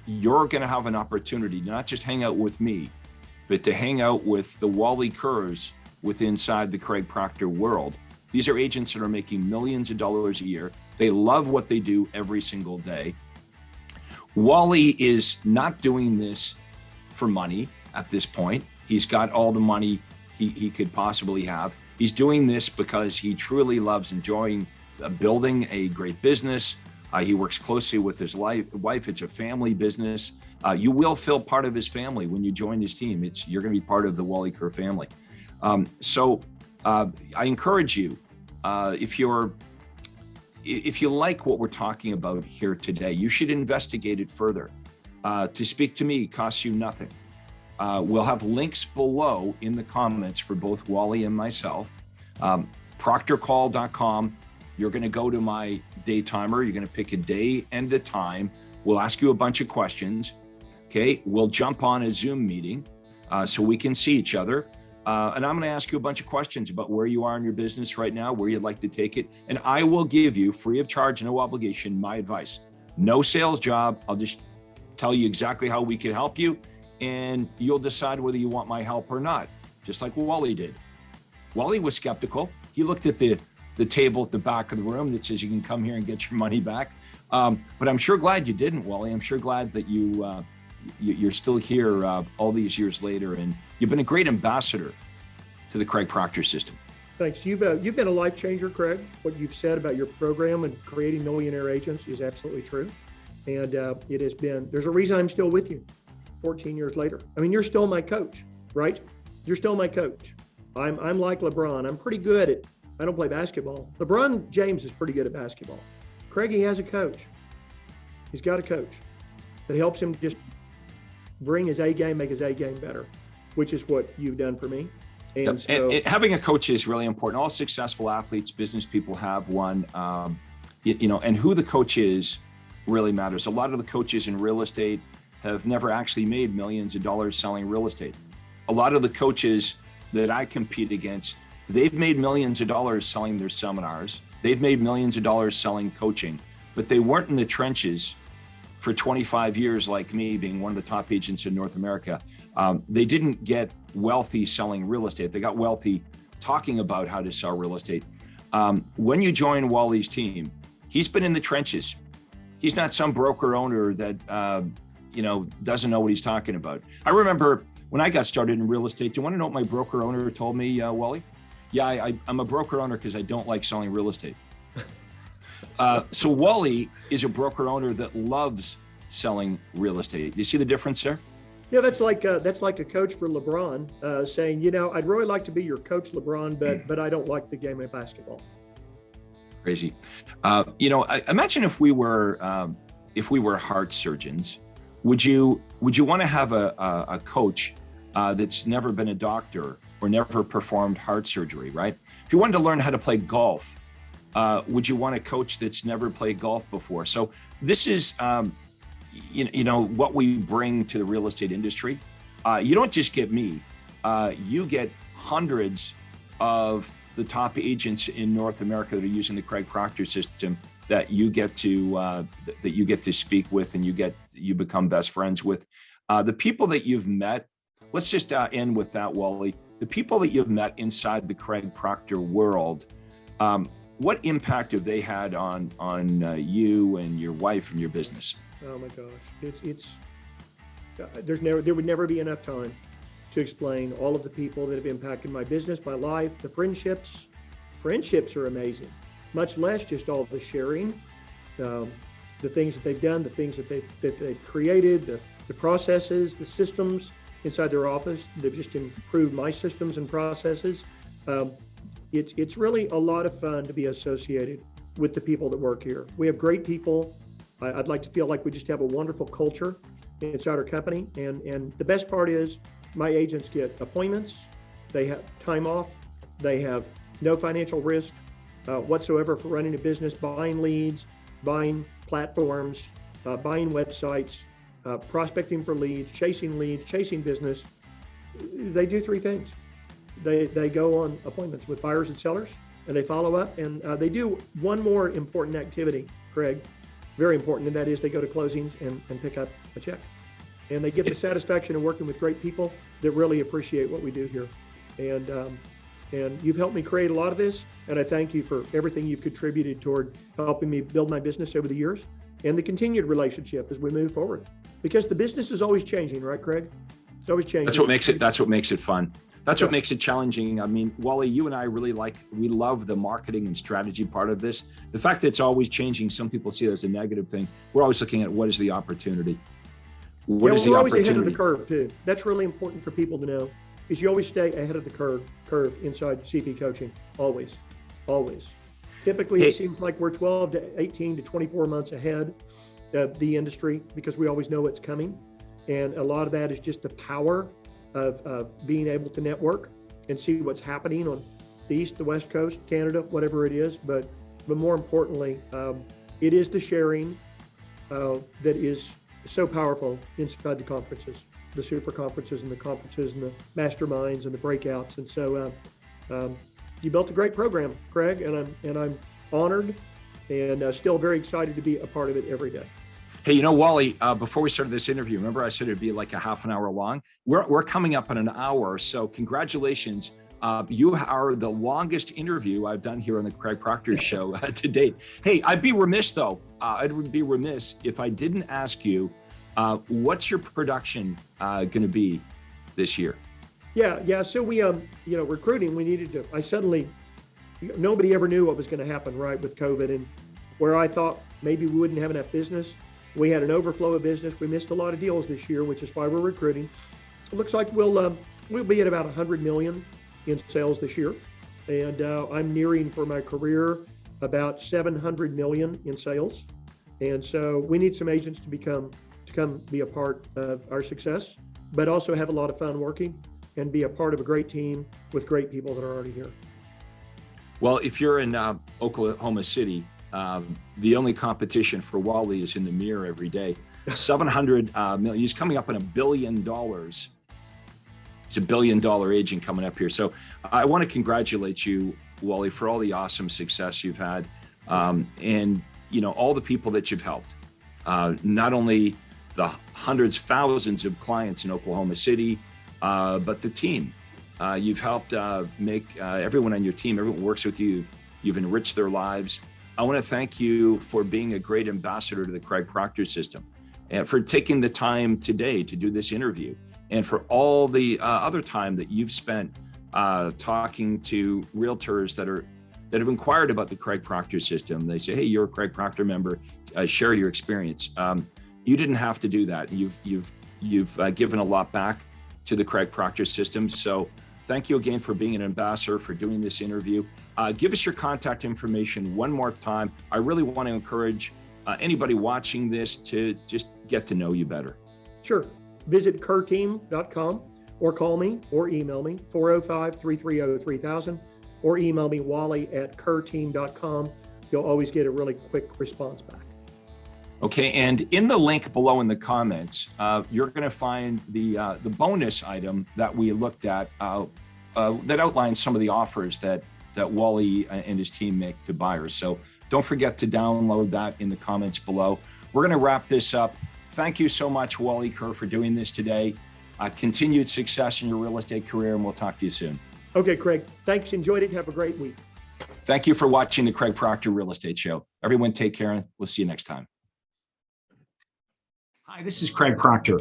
You're gonna have an opportunity to not just hang out with me, but to hang out with the Wally Kerrs inside the Craig Proctor world. These are agents that are making millions of dollars a year. They love what they do every single day. Wally is not doing this for money at this point. He's got all the money he could possibly have. He's doing this because he truly loves enjoying building a great business. He works closely with his wife. It's a family business. You will feel part of his family when you join his team. You're going to be part of the Wally Kerr family. So I encourage you, if you like what we're talking about here today, you should investigate it further. To speak to me costs you nothing. We'll have links below in the comments for both Wally and myself. Proctorcall.com. You're going to go to my day timer. You're going to pick a day and a time. We'll ask you a bunch of questions. Okay. We'll jump on a Zoom meeting so we can see each other. And I'm going to ask you a bunch of questions about where you are in your business right now, where you'd like to take it. And I will give you free of charge, no obligation, my advice. No sales job. I'll just tell you exactly how we can help you. And you'll decide whether you want my help or not, just like Wally did. Wally was skeptical. He looked at the table at the back of the room that says you can come here and get your money back. But I'm sure glad you didn't, Wally. I'm sure glad that you're still here all these years later, and you've been a great ambassador to the Craig Proctor system. Thanks. You've been a life changer, Craig. What you've said about your program and creating millionaire agents is absolutely true. And it has been, there's a reason I'm still with you 14 years later. I mean, you're still my coach, right? You're still my coach. I'm like LeBron. I'm pretty good at, I don't play basketball. LeBron James is pretty good at basketball. Craig, he has a coach. He's got a coach that helps him just bring his A game, make his A game better, which is what you've done for me. And so having a coach is really important. All successful athletes, business people have one, and who the coach is really matters. A lot of the coaches in real estate have never actually made millions of dollars selling real estate. A lot of the coaches that I compete against, they've made millions of dollars selling their seminars. They've made millions of dollars selling coaching, but they weren't in the trenches for 25 years like me, being one of the top agents in North America. They didn't get wealthy selling real estate. They got wealthy talking about how to sell real estate. When you join Wally's team, he's been in the trenches. He's not some broker owner that doesn't know what he's talking about. I remember when I got started in real estate, do you want to know what my broker owner told me, Wally? Yeah, I'm a broker owner because I don't like selling real estate. So Wally is a broker owner that loves selling real estate. You see the difference there? Yeah, that's like a coach for LeBron saying, I'd really like to be your coach, LeBron, but I don't like the game of basketball. Crazy. Imagine if we were heart surgeons, would you want to have a coach that's never been a doctor or never performed heart surgery, right? If you wanted to learn how to play golf, would you want a coach that's never played golf before? So this is, what we bring to the real estate industry. You don't just get me, you get hundreds of the top agents in North America that are using the Craig Proctor system that you get to speak with, and you become best friends with. The people that you've met, let's just end with that, Wally. The people that you've met inside the Craig Proctor world, what impact have they had on you and your wife and your business? Oh my gosh, there would never be enough time to explain all of the people that have impacted my business, my life, the friendships. Friendships are amazing, much less just all the sharing, the things that they've done, the things that they've created, the processes, the systems inside their office. They've just improved my systems and processes. It's really a lot of fun to be associated with the people that work here. We have great people. I'd like to feel like we just have a wonderful culture inside our company. And the best part is my agents get appointments. They have time off. They have no financial risk whatsoever for running a business, buying leads, buying platforms, buying websites, prospecting for leads, chasing business. They do three things. They go on appointments with buyers and sellers, and they follow up, and they do one more important activity, Craig, very important, and that is they go to closings and pick up a check. And they get the satisfaction of working with great people that really appreciate what we do here. And you've helped me create a lot of this, and I thank you for everything you've contributed toward helping me build my business over the years and the continued relationship as we move forward. Because the business is always changing, right, Craig? It's always changing. That's what makes it fun. That's what makes it challenging. I mean, Wally, you and I we love the marketing and strategy part of this. The fact that it's always changing, some people see it as a negative thing. We're always looking at what is the opportunity. What is the opportunity? We're always ahead of the curve too. That's really important for people to know, is you always stay ahead of the curve inside CP coaching. Always. Typically, it seems like we're 12 to 18 to 24 months ahead of the industry because we always know what's coming. And a lot of that is just the power of being able to network and see what's happening on the East, the West Coast, Canada, whatever it is. But more importantly, it is the sharing that is so powerful inside the conferences, the super conferences and the conferences and the masterminds and the breakouts. And so you built a great program, Craig, and I'm honored and still very excited to be a part of it every day. Hey, you know, Wally, before we started this interview, remember I said it'd be like a half an hour long? We're coming up on an hour, so congratulations. You are the longest interview I've done here on the Craig Proctor Show to date. Hey, I'd be remiss though. I would be remiss if I didn't ask you, what's your production going to be this year? Yeah. So we, recruiting, we needed to, nobody ever knew what was going to happen, right, with COVID, and where I thought maybe we wouldn't have enough business. We had an overflow of business. We missed a lot of deals this year, which is why we're recruiting. It looks like we'll be at about 100 million in sales this year. And I'm nearing for my career about 700 million in sales. And so we need some agents to come be a part of our success, but also have a lot of fun working and be a part of a great team with great people that are already here. Well, if you're in Oklahoma City, the only competition for Wally is in the mirror every day. 700 million. He's coming up on $1 billion. It's $1 billion agent coming up here. So I want to congratulate you, Wally, for all the awesome success you've had, and all the people that you've helped. Not only the hundreds, thousands of clients in Oklahoma City, but the team. You've helped make everyone on your team, everyone who works with you, you've enriched their lives. I want to thank you for being a great ambassador to the Craig Proctor system and for taking the time today to do this interview and for all the other time that you've spent talking to realtors that have inquired about the Craig Proctor system. They say, hey, you're a Craig Proctor member, share your experience. You didn't have to do that. You've given a lot back to the Craig Proctor system. So thank you again for being an ambassador, for doing this interview. Give us your contact information one more time. I really want to encourage anybody watching this to just get to know you better. Sure. Visit kerrteam.com or call me or email me, 405-330-3000, or email me, wally@kerrteam.com. You'll always get a really quick response back. Okay, and in the link below in the comments, you're going to find the bonus item that we looked at that outlines some of the offers that Wally and his team make to buyers. So don't forget to download that in the comments below. We're going to wrap this up. Thank you so much, Wally Kerr, for doing this today. Continued success in your real estate career, and we'll talk to you soon. Okay, Craig. Thanks. Enjoyed it. Have a great week. Thank you for watching the Craig Proctor Real Estate Show. Everyone take care, and we'll see you next time. Hi, this is Craig Proctor.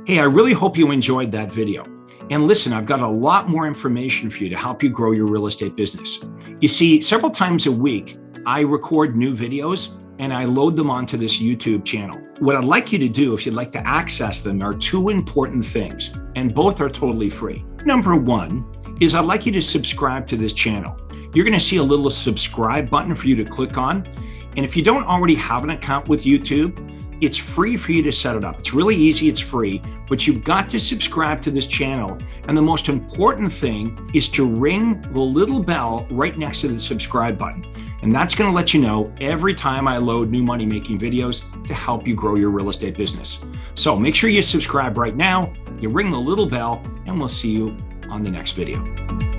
Hey, I really hope you enjoyed that video. And listen, I've got a lot more information for you to help you grow your real estate business. You see, several times a week, I record new videos and I load them onto this YouTube channel. What I'd like you to do, if you'd like to access them, are two important things, and both are totally free. Number one is I'd like you to subscribe to this channel. You're going to see a little subscribe button for you to click on. And if you don't already have an account with YouTube, it's free for you to set it up. It's really easy, it's free, but you've got to subscribe to this channel. And the most important thing is to ring the little bell right next to the subscribe button. And that's going to let you know every time I load new money-making videos to help you grow your real estate business. So make sure you subscribe right now, you ring the little bell, and we'll see you on the next video.